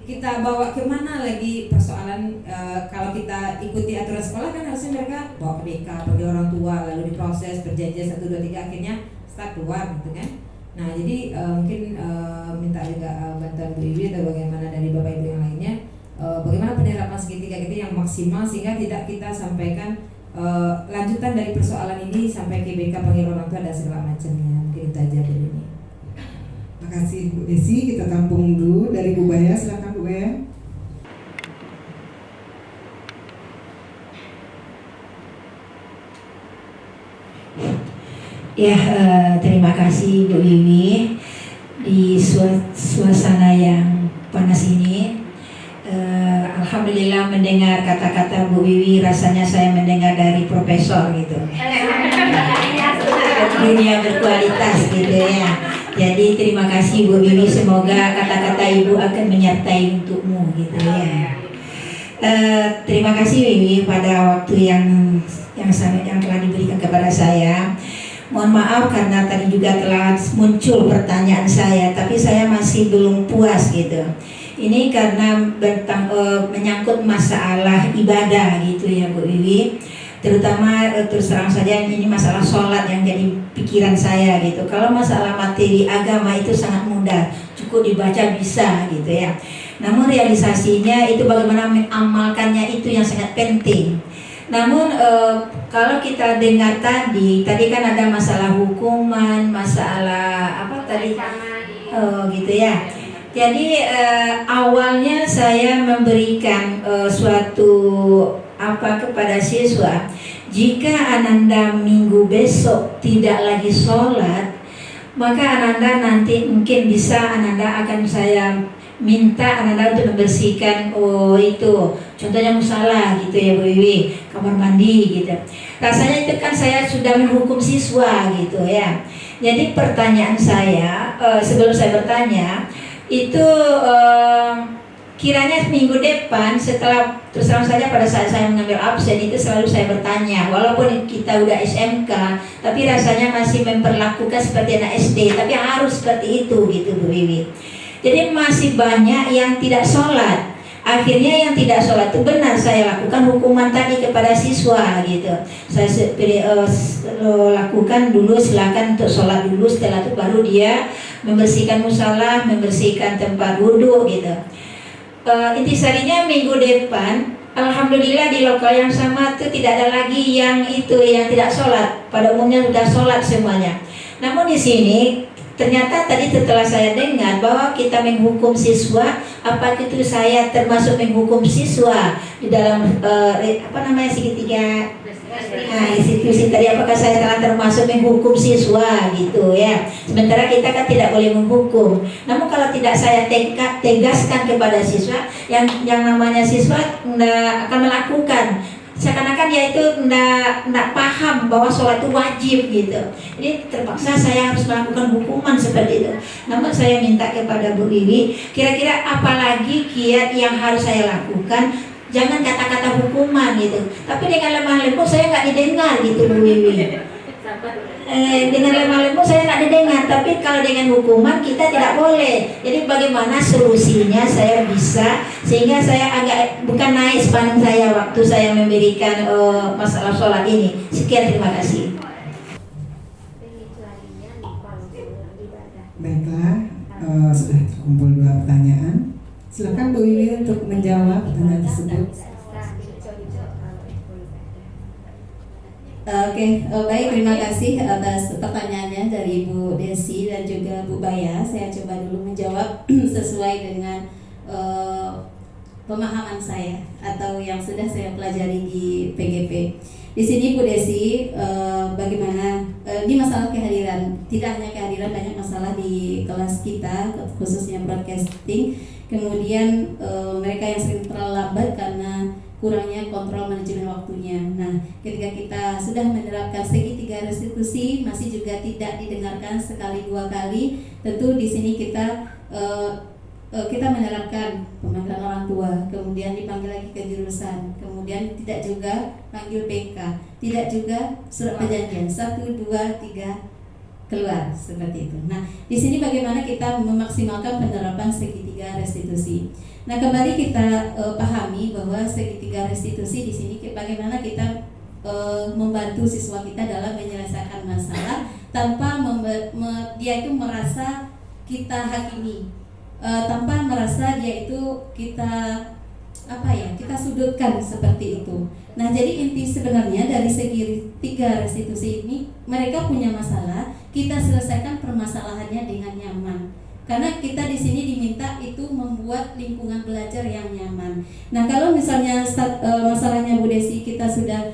kita bawa kemana lagi persoalan. Kalau kita ikuti aturan sekolah kan harusnya mereka bawa ke BK, panggil orang tua, lalu diproses perjanjian 1, 2, 3 akhirnya start keluar gitu kan. Nah, jadi mungkin minta juga bantuan Bu Iwi atau bagaimana dari Bapak Ibu yang lainnya, bagaimana penerapan segitiga itu yang maksimal sehingga tidak kita sampaikan lanjutan dari persoalan ini sampai ke BK panggil orang tua dan segala macamnya. Mungkin itu aja dari ini. Terima kasih Bu Desi, kita tampung dulu dari Bu Baya, silakan Bu Baya. Ya, terima kasih Bu Wiwi. Di suasana yang panas ini, alhamdulillah mendengar kata-kata Bu Wiwi, rasanya saya mendengar dari profesor gitu. Dunia berkualitas gitu ya. Jadi terima kasih Bu Wiwi, semoga kata-kata Ibu akan menyertai untukmu gitu ya. Terima kasih Wiwi pada waktu yang telah diberikan kepada saya. Mohon maaf karena tadi juga telah muncul pertanyaan saya, tapi saya masih belum puas gitu. Ini karena menyangkut masalah ibadah gitu ya Bu Wiwi. Terutama terus terang saja ini masalah sholat yang jadi pikiran saya gitu. Kalau masalah materi agama itu sangat mudah, cukup dibaca bisa gitu ya. Namun realisasinya itu bagaimana mengamalkannya itu yang sangat penting. Namun kalau kita dengar tadi kan ada masalah hukuman, masalah apa tadi? Gitu ya. Jadi awalnya saya memberikan suatu apa kepada siswa, jika Ananda minggu besok tidak lagi sholat, maka Ananda nanti mungkin bisa Ananda akan saya minta Ananda untuk membersihkan itu contohnya musalah gitu ya Bu Wiwi, kamar mandi gitu. Rasanya itu kan saya sudah menghukum siswa gitu ya. Jadi pertanyaan saya sebelum saya bertanya itu kiranya minggu depan setelah terus terang saja pada saat saya mengambil absen itu selalu saya bertanya, walaupun kita udah SMK tapi rasanya masih memperlakukan seperti anak SD, tapi harus seperti itu gitu Bu Wiwi. Jadi masih banyak yang tidak sholat. Akhirnya yang tidak sholat itu benar saya lakukan hukuman tadi kepada siswa gitu. Saya lakukan dulu, silakan untuk sholat dulu, setelah itu baru dia membersihkan musalah, membersihkan tempat wudhu gitu. Intisarinya minggu depan alhamdulillah di lokal yang sama itu tidak ada lagi yang tidak sholat. Pada umumnya sudah sholat semuanya. Namun di sini ternyata tadi setelah saya dengar bahwa kita menghukum siswa, apa itu saya termasuk menghukum siswa di dalam segitiga institusi tadi, apakah saya telah termasuk menghukum siswa gitu ya. Sementara kita kan tidak boleh menghukum. Namun kalau tidak saya tegaskan kepada siswa, yang namanya siswa akan melakukan, seakan-akan dia itu tidak paham bahwa sholat itu wajib gitu. Jadi terpaksa saya harus melakukan hukuman seperti itu. Namun saya minta kepada Bu Wiwi, kira-kira apalagi kiat yang harus saya lakukan. Jangan kata-kata hukuman gitu. Tapi dengan lemah lembut saya nggak didengar gitu Bu Wiwi. Dengan lemah lembut saya nggak didengar. Tapi kalau dengan hukuman kita tidak boleh. Jadi bagaimana solusinya saya bisa sehingga saya agak bukan naik sepanjang saya waktu saya memberikan masalah sholat ini. Sekian, terima kasih. Baiklah, sudah terkumpul 2 pertanyaan. Silakan Bu Wiwi untuk menjawab pertanyaan tersebut. Baik, terima kasih atas pertanyaannya dari Ibu Desi dan juga Bu Baya. Saya coba dulu menjawab sesuai dengan pemahaman saya atau yang sudah saya pelajari di PGP. Di sini Bu Desi, bagaimana ini masalah kehadiran, tidak hanya kehadiran, banyak masalah di kelas kita khususnya broadcasting. Kemudian mereka yang sering terlambat karena kurangnya kontrol manajemen waktunya. Nah, ketika kita sudah menerapkan segitiga restitusi masih juga tidak didengarkan sekali 2 kali, tentu di sini kita menerapkan pemanggilan orang tua, kemudian dipanggil lagi ke jurusan, kemudian tidak juga panggil PK, tidak juga surat perjanjian 1, 2, 3 keluar seperti itu. Nah, di sini bagaimana kita memaksimalkan penerapan segitiga restitusi. Nah, kembali kita pahami bahwa segitiga restitusi di sini bagaimana kita membantu siswa kita dalam menyelesaikan masalah tanpa dia itu merasa kita hakimi, tanpa merasa dia itu kita sudutkan seperti itu. Nah, jadi inti sebenarnya dari segi 3 restitusi ini, mereka punya masalah, kita selesaikan permasalahannya dengan nyaman. Karena kita di sini diminta itu membuat lingkungan belajar yang nyaman. Nah, kalau misalnya masalahnya Bu Desi kita sudah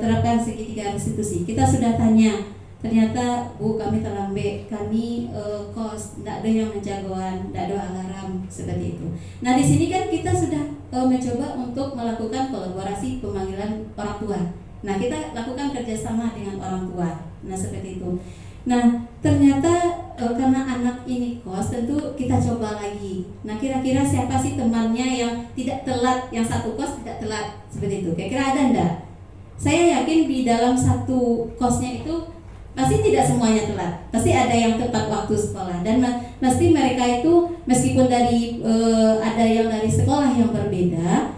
terapkan segitiga restitusi, kita sudah tanya, ternyata Bu kami terlambat, kami kos, tidak ada yang menjagoan, tidak ada alarm seperti itu. Nah, di sini kan kita sudah mencoba untuk melakukan kolaborasi pemanggilan orang tua. Nah, kita lakukan kerjasama dengan orang tua. Nah, seperti itu. Nah, ternyata karena anak ini kos, tentu kita coba lagi. Nah, kira-kira siapa sih temannya yang tidak telat, yang satu kos tidak telat seperti itu? Kira-kira ada enggak? Saya yakin di dalam satu kosnya itu pasti tidak semuanya telat, pasti ada yang tepat waktu sekolah, dan pasti mereka itu meskipun dari ada yang dari sekolah yang berbeda,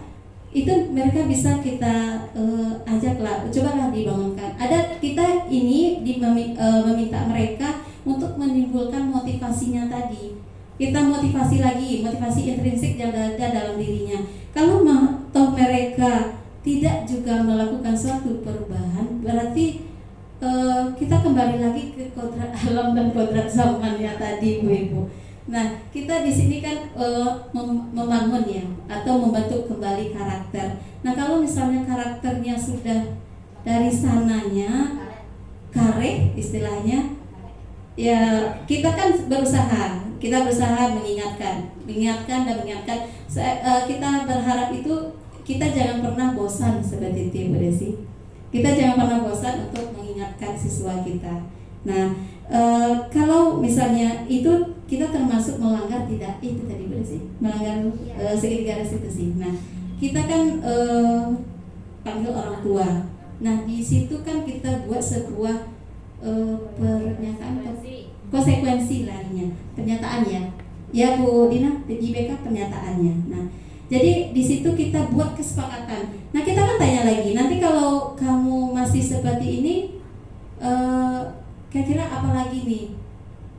itu mereka bisa kita ajaklah, cobalah dibangunkan. Ada kita ini meminta mereka untuk menimbulkan motivasinya tadi. kita motivasi lagi, motivasi intrinsik yang ada dalam dirinya. Kalau toh mereka tidak juga melakukan suatu perubahan, berarti kita kembali lagi ke kodrat alam dan kodrat zamannya tadi, Bu-Ibu. Nah, kita di sini kan membangun ya, atau membentuk kembali karakter. Nah, kalau misalnya karakternya sudah dari sananya kareh istilahnya, ya kita kan berusaha mengingatkan dan mengingatkan. Kita berharap itu kita jangan pernah bosan seperti itu, Bu Desi. Kita jangan pernah bosan untuk mengingatkan siswa kita. Nah, kalau misalnya itu kita termasuk melanggar tidak itu tadi, Bu Desi, melanggar segitiga restitusi. Nah, kita kan panggil orang tua. Nah, di situ kan kita buat sebuah pernyataan konsekuensi larinya, pernyataan ya Bu Dina, di BK pernyataannya. Nah, jadi di situ kita buat kesepakatan. Nah, kita kan tanya lagi, nanti kalau kamu masih seperti ini, kira-kira apa lagi nih?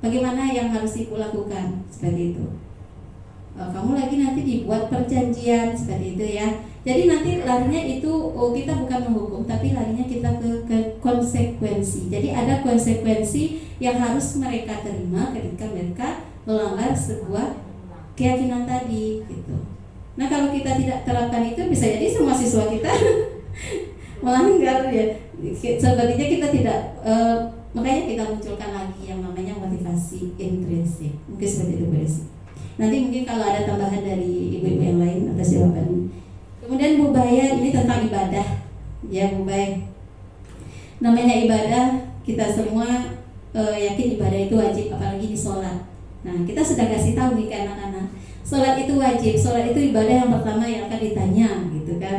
Bagaimana yang harus Ibu lakukan? Seperti itu. Kamu lagi nanti dibuat perjanjian seperti itu ya. Jadi nanti larinya itu kita bukan menghukum, tapi larinya kita ke konsekuensi. Jadi ada konsekuensi yang harus mereka terima ketika mereka melanggar sebuah keyakinan tadi gitu. Nah, kalau kita tidak terapkan itu, bisa jadi semua siswa kita melanggar ya. Sepertinya kita tidak, makanya kita munculkan lagi yang namanya motivasi intrinsik. Mungkin seperti itu, Bu Desi. Nanti mungkin kalau ada tambahan dari ibu-ibu yang lain atas jawaban ini. Kemudian Bu Baya, ini tentang ibadah. Ya Bu Baya, namanya ibadah, kita semua yakin ibadah itu wajib, apalagi di sholat. Nah, kita sudah kasih tahu nih ke anak-anak, sholat itu wajib, sholat itu ibadah yang pertama yang akan ditanya, gitu kan.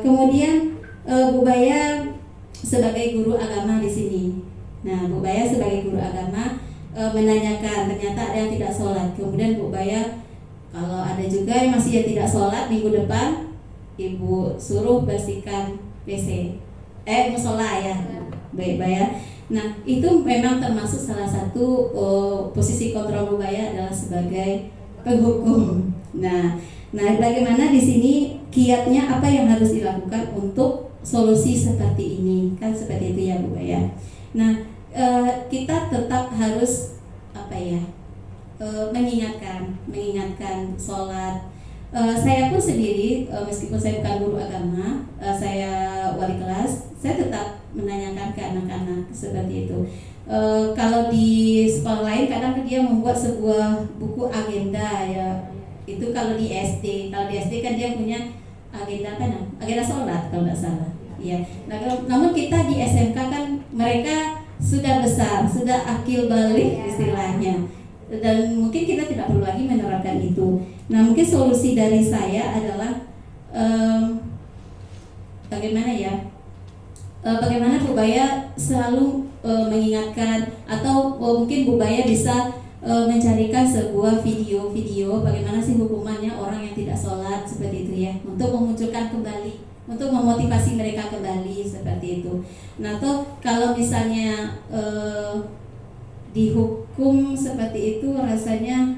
Kemudian Bu Baya sebagai guru agama di sini. Nah, Bu Baya sebagai guru agama menanyakan, ternyata ada yang tidak sholat. Kemudian Bu Baya, kalau ada juga yang masih tidak sholat, minggu depan Ibu suruh bersihkan WC, musola ya, baik Baya. Nah, itu memang termasuk salah satu posisi kontrol Bu Baya adalah sebagai penghukum. Nah, bagaimana di sini kiatnya, apa yang harus dilakukan untuk solusi seperti ini, kan seperti itu ya Bu Baya. Nah, kita tetap harus mengingatkan sholat. Saya pun sendiri, meskipun saya bukan guru agama, saya wali kelas, saya tetap menanyakan ke anak-anak seperti itu. Kalau di sekolah lain kadang dia membuat sebuah buku agenda ya. Itu kalau di SD, kan dia punya agenda agenda sholat kalau tidak salah. Ya. Nah, namun kita di SMK kan mereka sudah besar, sudah akil balik istilahnya, dan mungkin kita tidak perlu lagi menerapkan itu. Nah, mungkin solusi dari saya adalah bagaimana Bu Baya selalu mengingatkan, atau mungkin Bu Baya bisa mencarikan sebuah video bagaimana sih hukumannya orang yang tidak sholat seperti itu ya, untuk memunculkan kembali, untuk memotivasi mereka kembali seperti itu. Nah, toh kalau misalnya dihukum seperti itu, rasanya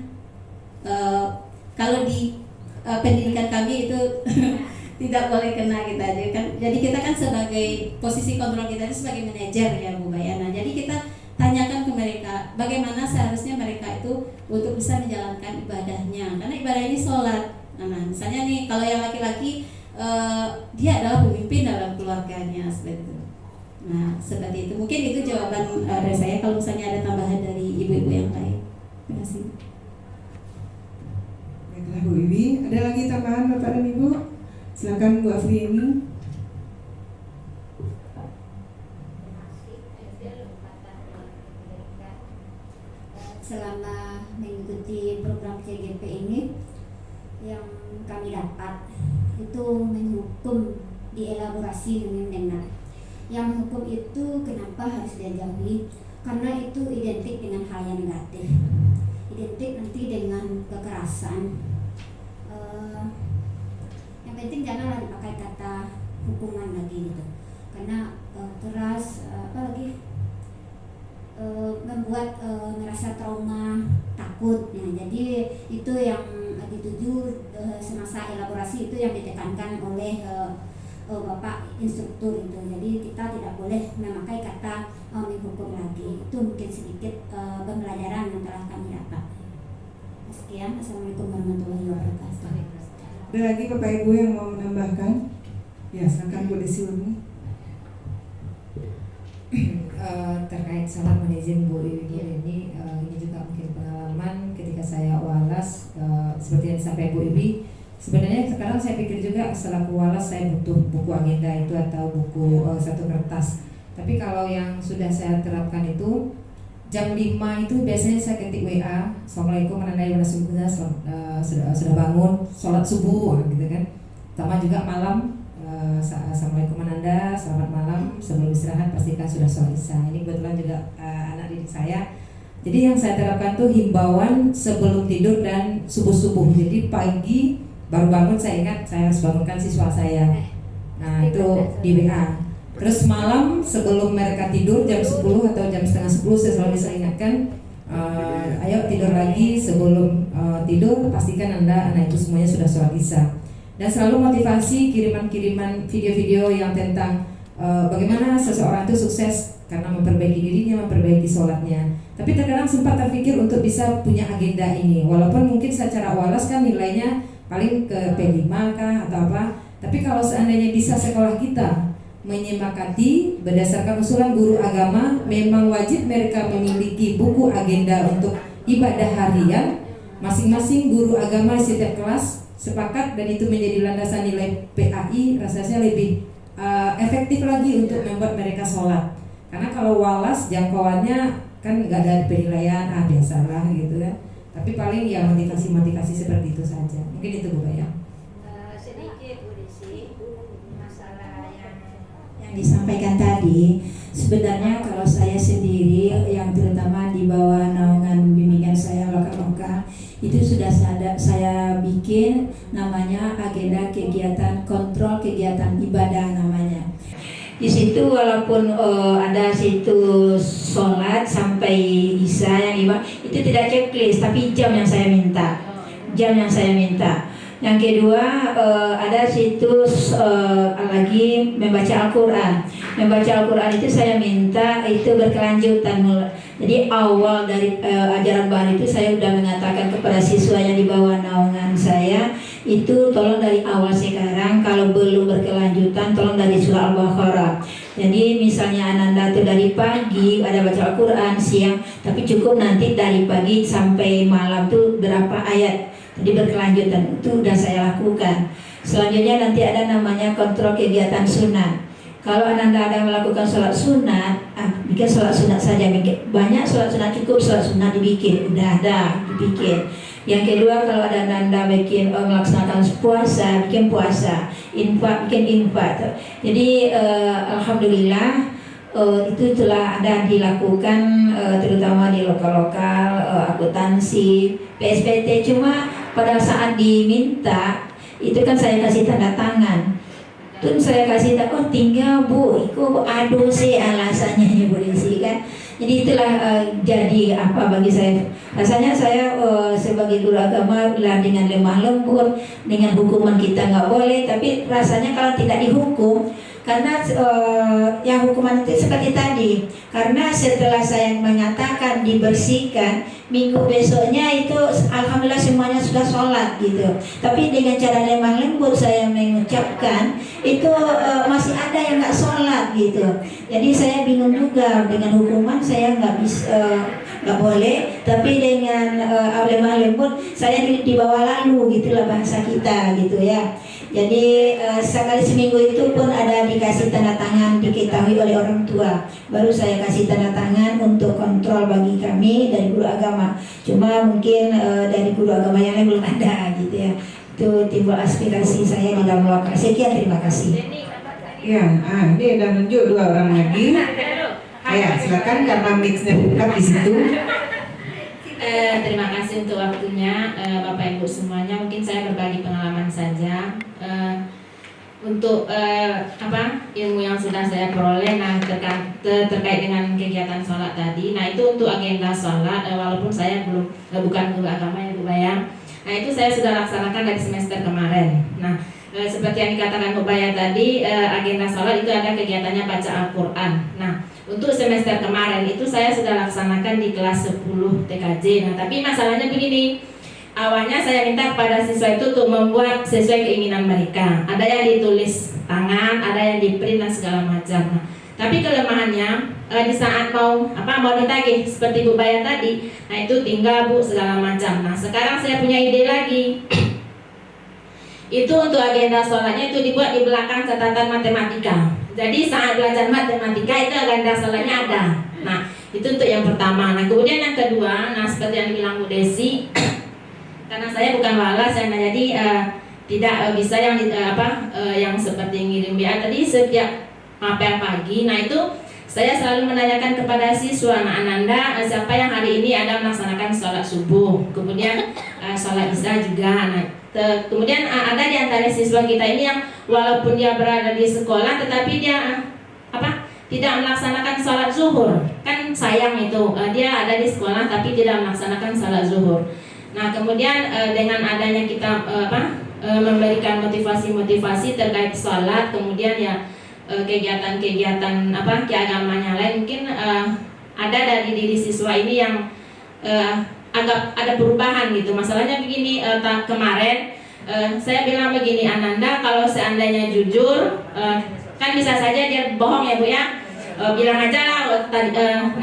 kalau di pendidikan kami itu tidak boleh kena kita aja kan. Jadi kita kan sebagai posisi kontrol kita itu sebagai manajer ya Bu Baya. Nah, jadi kita tanyakan ke mereka bagaimana seharusnya mereka itu untuk bisa menjalankan ibadahnya, karena ibadah ini sholat. Nah, misalnya nih kalau yang laki-laki dia adalah pemimpin dalam keluarganya seperti itu. Nah, seperti itu. Mungkin itu jawaban dari saya. Kalau misalnya ada tambahan dari ibu-ibu yang lain. Terima kasih. Baiklah Bu Wiwi, ada lagi tambahan Bapak dan Ibu? Silakan Bu Afrieni. Selama mengikuti program CGP ini, yang kami dapat itu menghukum dielaborasi dengan benar. Yang menghukum itu kenapa harus dijauhi? Karena itu identik dengan hal yang negatif, identik nanti dengan kekerasan. Yang penting janganlah dipakai kata hukuman lagi gitu, karena keras, apalagi membuat merasa trauma, takut. Nah, jadi itu yang dituju semasa elaborasi, itu yang ditekankan oleh Bapak instruktur itu. Jadi kita tidak boleh memakai kata menghukum lagi. Itu mungkin sedikit pembelajaran yang telah kami dapat. Sekian, Assalamualaikum warahmatullahi wabarakatuh. Ada lagi Bapak Ibu yang mau menambahkan? Ya, silakan Bu Desi Urni. Terkait salah izin Bu Ibu ini juga mungkin pengalaman ketika saya walas, seperti yang disampaikan Bu Ibu. Sebenarnya sekarang saya pikir juga setelah walas saya butuh buku agenda itu atau buku satu kertas. Tapi kalau yang sudah saya terapkan itu jam 5 itu biasanya saya ketik WA, Assalamualaikum menandai pada subuhnya, sudah bangun, sholat subuh gitu kan. Sama juga malam, Assalamualaikum Ananda, selamat malam, sebelum istirahat pastikan sudah sholat isya. Ini kebetulan juga anak didik saya. Jadi yang saya terapkan tuh himbauan sebelum tidur dan subuh-subuh. Jadi pagi baru bangun saya ingat saya harus bangunkan siswa saya. Nah itu di WA. Terus malam sebelum mereka tidur jam 10 atau jam setengah 10 saya selalu bisa ingatkan, ayo tidur lagi sebelum tidur pastikan anak itu semuanya sudah sholat isya. Dan selalu motivasi kiriman-kiriman video-video yang tentang bagaimana seseorang itu sukses karena memperbaiki dirinya, memperbaiki sholatnya. Tapi terkadang sempat terpikir untuk bisa punya agenda ini, walaupun mungkin secara walas kan nilainya paling ke P5 kah atau apa. Tapi kalau seandainya bisa sekolah kita menyepakati berdasarkan usulan guru agama, memang wajib mereka memiliki buku agenda untuk ibadah harian. Masing-masing guru agama di setiap kelas sepakat dan itu menjadi landasan nilai PAI, rasanya lebih efektif lagi untuk membuat mereka sholat. Karena kalau walas jangkauannya kan nggak ada penilaian, biasalah gitu kan. Tapi paling ya motivasi-motivasi seperti itu saja. Mungkin itu Bu Bayang. Sedikit Bu Desi, masalah yang disampaikan tadi, sebenarnya kalau saya sendiri yang terutama di bawah naungan bimbingan saya lokal-lokal itu sudah saya bikin namanya agenda kegiatan kontrol kegiatan ibadah namanya. Di situ walaupun ada situ sholat sampai isya yang itu tidak checklist, tapi jam yang saya minta. Yang kedua ada situs lagi membaca Al-Quran. Membaca Al-Quran itu saya minta itu berkelanjutan. Jadi awal dari ajaran baru itu saya sudah mengatakan kepada siswa yang di bawah naungan saya itu tolong dari awal sekarang, kalau belum berkelanjutan tolong dari surah Al-Baqarah. Jadi misalnya Ananda itu dari pagi ada baca Al-Quran siang, tapi cukup nanti dari pagi sampai malam tuh berapa ayat. Jadi berkelanjutan itu sudah saya lakukan. Selanjutnya nanti ada namanya kontrol kegiatan sunat. Kalau Ananda ada melakukan sholat sunat, bikin sholat sunat saja. Banyak sholat sunat cukup sholat sunat dibikin, udah ada dibikin. Yang kedua kalau ada Ananda bikin melaksanakan puasa, bikin puasa, infak, bikin infak. Jadi alhamdulillah itu telah ada dilakukan terutama di lokal-lokal, akuntansi, PSPT. Cuma pada saat diminta itu kan saya kasih tanda tangan. Terus saya kasih tahu, oh tinggal Bu, itu aduh sih alasannya Bu Desi kan. Jadi itulah jadi apa bagi saya. Rasanya saya sebagai guru agama bilang dengan lemah lembut, dengan hukuman kita nggak boleh. Tapi rasanya kalau tidak dihukum, karena yang hukuman itu seperti tadi. Karena setelah saya menyatakan dibersihkan, minggu besoknya itu alhamdulillah semuanya sudah sholat gitu. Tapi dengan cara lemah lembut saya mengucapkan itu masih ada yang nggak sholat gitu. Jadi saya bingung juga dengan hukuman saya nggak bisa nggak boleh. Tapi dengan lemah lembut saya dibawa lalu gitulah bahasa kita gitu ya. Jadi sekali seminggu itu pun ada dikasih tanda tangan diketahui oleh orang tua. Baru saya kasih tanda tangan untuk kontrol bagi kami dari guru agama. Cuma mungkin dari guru agama yang lain belum ada gitu ya. Itu timbul aspirasi saya di dalam lokal. Sekian, terima kasih. Ya, ini udah nunjuk dua orang lagi. Ya, silakan karena mixnya buka di situ. Terima kasih untuk waktunya Bapak Ibu semuanya. Mungkin saya berbagi pengalaman saja untuk ilmu yang sudah saya peroleh. Nah, terkait dengan kegiatan sholat tadi, nah itu untuk agenda sholat, walaupun saya bukan guru agama ya Bu Baya. Nah itu saya sudah laksanakan dari semester kemarin. Nah seperti yang dikatakan Bu Baya tadi, agenda sholat itu ada kegiatannya baca Al-Quran. Nah untuk semester kemarin itu saya sudah laksanakan di kelas 10 TKJ. Nah tapi masalahnya begini, awalnya saya minta kepada siswa itu untuk membuat sesuai keinginan mereka. Ada yang ditulis tangan, ada yang di print dan segala macam. Nah, tapi kelemahannya di saat mau ditagih seperti Bu Baya tadi, nah itu tinggal Bu segala macam. Nah sekarang saya punya ide lagi. Itu untuk agenda sholatnya itu dibuat di belakang catatan matematika. Jadi saat belajar matematika itu agenda sholatnya ada. Nah itu untuk yang pertama. Nah kemudian yang kedua, nah seperti yang dibilang Bu Desi, karena saya bukan walas, jadi tidak bisa yang seperti ngirim WA tadi setiap apel pagi. Nah itu saya selalu menanyakan kepada siswa, nah Ananda siapa yang hari ini ada melaksanakan sholat subuh, kemudian sholat isya juga. Nah kemudian ada di antara siswa kita ini yang walaupun dia berada di sekolah tetapi dia tidak melaksanakan sholat zuhur. Kan sayang itu, dia ada di sekolah tapi tidak melaksanakan sholat zuhur. Nah kemudian dengan adanya kita memberikan motivasi terkait sholat, kemudian ya kegiatan-kegiatan keagamaan lain, mungkin ada dari diri siswa ini yang agak ada perubahan gitu. Masalahnya begini, kemarin saya bilang begini, Ananda kalau seandainya jujur, kan bisa saja dia bohong ya Bu ya. Bilang aja lah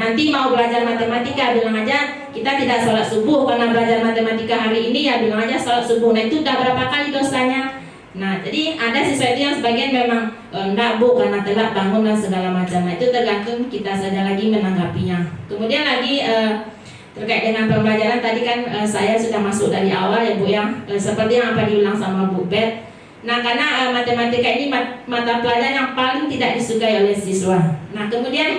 nanti mau belajar matematika, bilang aja kita tidak sholat subuh karena belajar matematika hari ini, ya bilang aja sholat subuh. Nah itu udah berapa kali dosanya. Nah jadi ada siswa itu yang sebagian memang enggak Bu karena telat bangun dan segala macam. Nah itu tergantung kita saja lagi menanggapinya. Kemudian lagi terkait dengan pembelajaran tadi kan saya sudah masuk dari awal ya Bu yang seperti yang apa diulang sama Bu Bet. Nah karena matematika ini mata pelajaran yang paling tidak disukai oleh siswa. Nah kemudian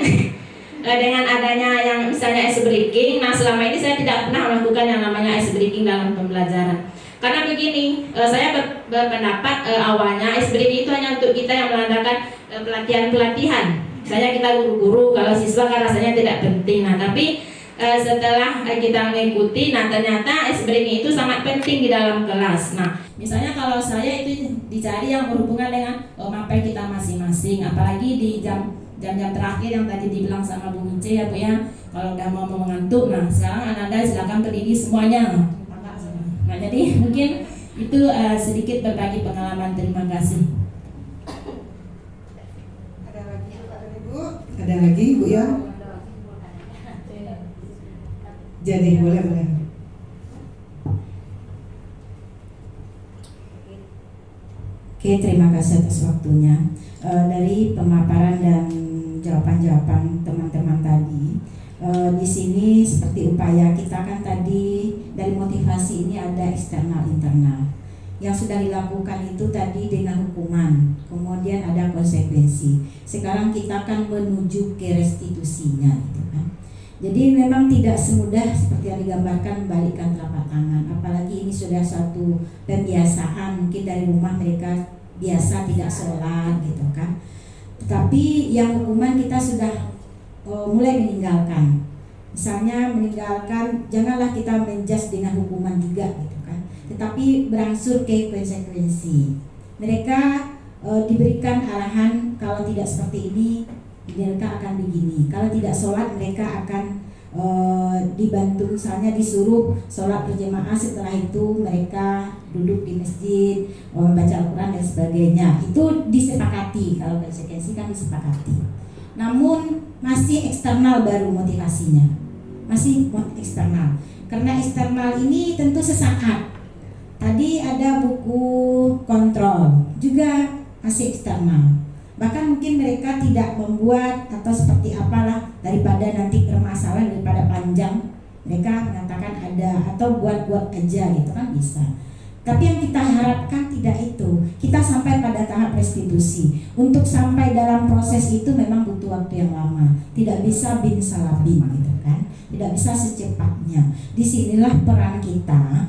dengan adanya yang misalnya ice breaking, nah selama ini saya tidak pernah melakukan yang namanya ice breaking dalam pembelajaran. Karena begini, saya berpendapat awalnya ice breaking itu hanya untuk kita yang mengadakan pelatihan-pelatihan. Misalnya kita guru-guru, kalau siswa kan rasanya tidak penting. Nah tapi setelah kita mengikuti, nah ternyata ice breaking itu sangat penting di dalam kelas. Nah misalnya kalau saya itu dicari yang berhubungan dengan mapel kita masing-masing, apalagi di jam-jam terakhir yang tadi dibilang sama Bu Mince ya Bu ya, kalau udah mau mengantuk, nah sekarang Ananda silakan berdiri semuanya. Nah jadi mungkin itu sedikit berbagi pengalaman. Terima kasih. Ada lagi Bu ya? Jadi boleh. Oke, terima kasih atas waktunya. Dari pemaparan dan jawaban-jawaban teman-teman tadi, di sini seperti upaya kita kan tadi dari motivasi ini ada eksternal internal. Yang sudah dilakukan itu tadi dengan hukuman, kemudian ada konsekuensi. Sekarang kita akan menuju ke restitusinya, gitu kan. Jadi memang tidak semudah seperti yang digambarkan membalikkan telapak tangan. Apalagi ini sudah satu pembiasaan, mungkin dari rumah mereka biasa tidak sholat gitu kan. Tetapi yang hukuman kita sudah mulai meninggalkan. Misalnya meninggalkan, janganlah kita menjudge dengan hukuman juga gitu kan. Tetapi berangsur ke konsekuensi. Mereka diberikan arahan kalau tidak seperti ini mereka akan begini. Kalau tidak sholat mereka akan dibantu, misalnya disuruh sholat berjamaah, setelah itu mereka duduk di masjid, membaca Al-Quran dan sebagainya. Itu disepakati, kalau konsekuensi kan disepakati. Namun masih eksternal baru motivasinya, masih eksternal. Karena eksternal ini tentu sesaat. Tadi ada buku kontrol juga masih eksternal. Bahkan mungkin mereka tidak membuat atau seperti apalah, daripada nanti bermasalah, daripada panjang, mereka mengatakan ada atau buat-buat aja gitu kan bisa. Tapi yang kita harapkan tidak itu. Kita sampai pada tahap restitusi. Untuk sampai dalam proses itu memang butuh waktu yang lama. Tidak bisa bin salabin gitu kan. tidak bisa secepatnya. Disinilah peran kita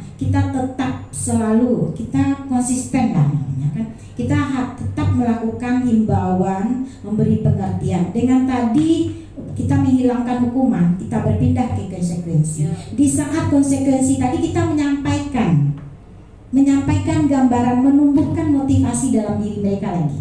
tetap selalu, kita konsisten lah namanya kan. Kita tetap melakukan himbauan, memberi pengertian. Dengan tadi kita menghilangkan hukuman, kita berpindah ke konsekuensi. Di saat konsekuensi tadi kita menyampaikan gambaran, menumbuhkan motivasi dalam diri mereka lagi,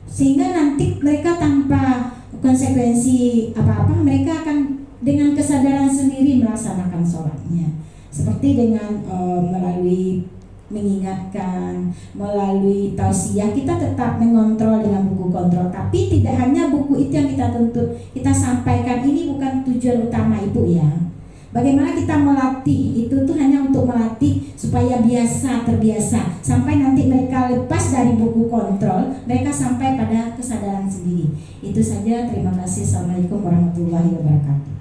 sehingga nanti mereka tanpa konsekuensi apa-apa, mereka akan dengan kesadaran sendiri melaksanakan sholatnya, seperti dengan melalui mengingatkan, melalui tausiah. Kita tetap mengontrol dengan buku kontrol, tapi tidak hanya buku itu yang kita tuntut, kita sampaikan. Ini bukan tujuan utama Ibu ya. Bagaimana kita melatih, itu tuh hanya untuk melatih supaya terbiasa sampai nanti mereka lepas dari buku kontrol, mereka sampai pada kesadaran sendiri. Itu saja, terima kasih. Assalamualaikum warahmatullahi wabarakatuh.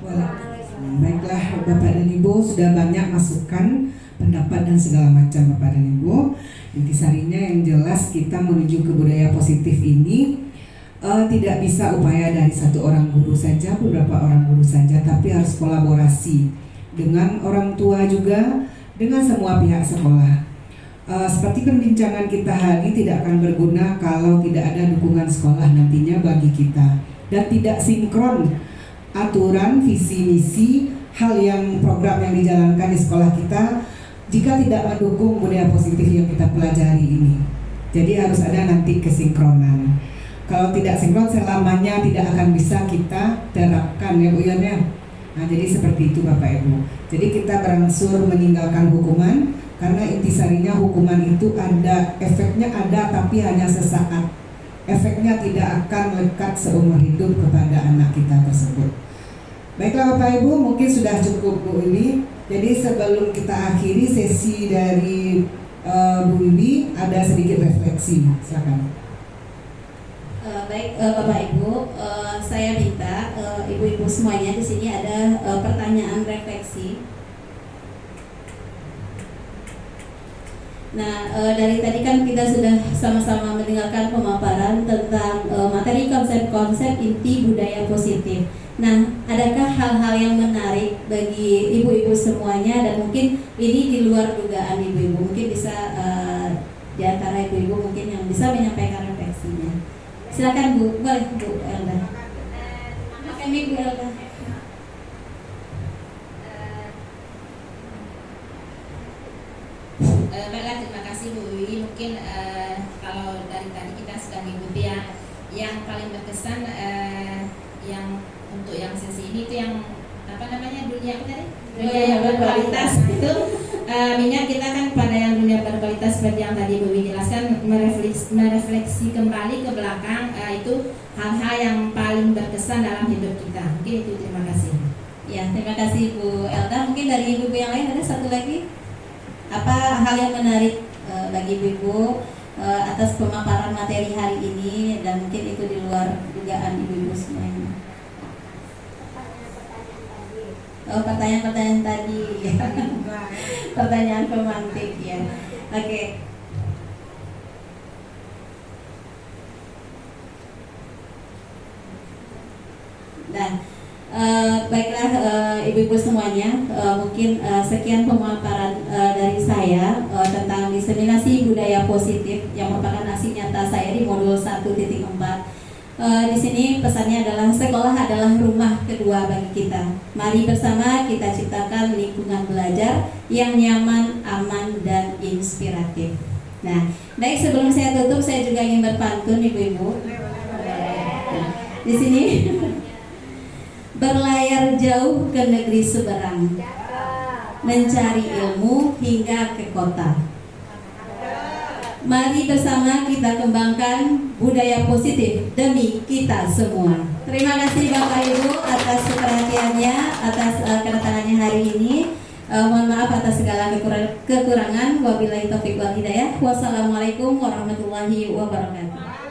Baiklah Bapak dan Ibu, sudah banyak masukan, pendapat dan segala macam Bapak dan Ibu. Intisarinya yang jelas kita menuju ke budaya positif ini tidak bisa upaya dari satu orang guru saja, beberapa orang guru saja, tapi harus kolaborasi dengan orang tua juga, dengan semua pihak sekolah. Seperti perbincangan kita hari tidak akan berguna kalau tidak ada dukungan sekolah nantinya bagi kita, dan tidak sinkron aturan, visi misi, hal yang program yang dijalankan di sekolah kita jika tidak mendukung budaya positif yang kita pelajari ini. Jadi harus ada nanti kesinkronan. Kalau tidak sinkron selamanya tidak akan bisa kita terapkan ya Bu Yan ya. Nah jadi seperti itu Bapak Ibu. Jadi kita berangsur meninggalkan hukuman, karena intisarinya hukuman itu ada, efeknya ada tapi hanya sesaat. Efeknya tidak akan lekat seumur hidup kepada anak kita tersebut. Baiklah Bapak Ibu, mungkin sudah cukup Bu Wiwi. Jadi sebelum kita akhiri sesi dari Bu Wiwi, ada sedikit refleksi. Silakan. Baik Bapak Ibu, saya minta ibu-ibu semuanya di sini ada pertanyaan refleksi. Nah, dari tadi kan kita sudah sama-sama mendengarkan pemaparan tentang materi konsep-konsep inti budaya positif. Nah, adakah hal-hal yang menarik bagi ibu-ibu semuanya, dan mungkin ini di luar dugaan ibu-ibu, mungkin bisa di antara ibu-ibu mungkin yang bisa menyampaikan refleksinya. Silakan Bu, boleh Bu Elda. Kami Bu Elda. Baiklah, terima kasih Bu Wiwi. Mungkin kalau dari tadi kita sudah mengikuti yang paling berkesan yang untuk yang sesi ini itu yang apa namanya, dunia apa tadi? Dunia yang berkualitas itu minyak kita kan pada yang dunia berkualitas seperti yang tadi Bu Wiwi jelaskan, merefleksi kembali ke belakang, itu hal-hal yang paling berkesan dalam hidup kita. Mungkin itu, terima kasih. Ya, terima kasih Bu Elda. Mungkin dari ibu-ibu yang lain ada satu lagi, apa hal yang menarik bagi ibu-ibu atas pemaparan materi hari ini, dan mungkin itu di luar dugaan ibu-ibu semuanya. Oh, pertanyaan-pertanyaan tadi. Pertanyaan pemantik ya. Oke. Dan baiklah ibu-ibu semuanya, mungkin sekian pemaparan dari saya tentang diseminasi budaya positif yang merupakan aksi nyata saya di modul 1.4. Di sini pesannya adalah sekolah adalah rumah kedua bagi kita. Mari bersama kita ciptakan lingkungan belajar yang nyaman, aman, dan inspiratif. Nah, baik, sebelum saya tutup, saya juga ingin berpantun ibu-ibu. Di sini berlayar jauh ke negeri seberang, mencari ilmu hingga ke kota. Mari bersama kita kembangkan budaya positif demi kita semua. Terima kasih Bapak Ibu atas perhatiannya, atas kedatangannya hari ini. Mohon maaf atas segala kekurangan. Wabillahi taufiq wal hidayah. Wassalamualaikum warahmatullahi wabarakatuh.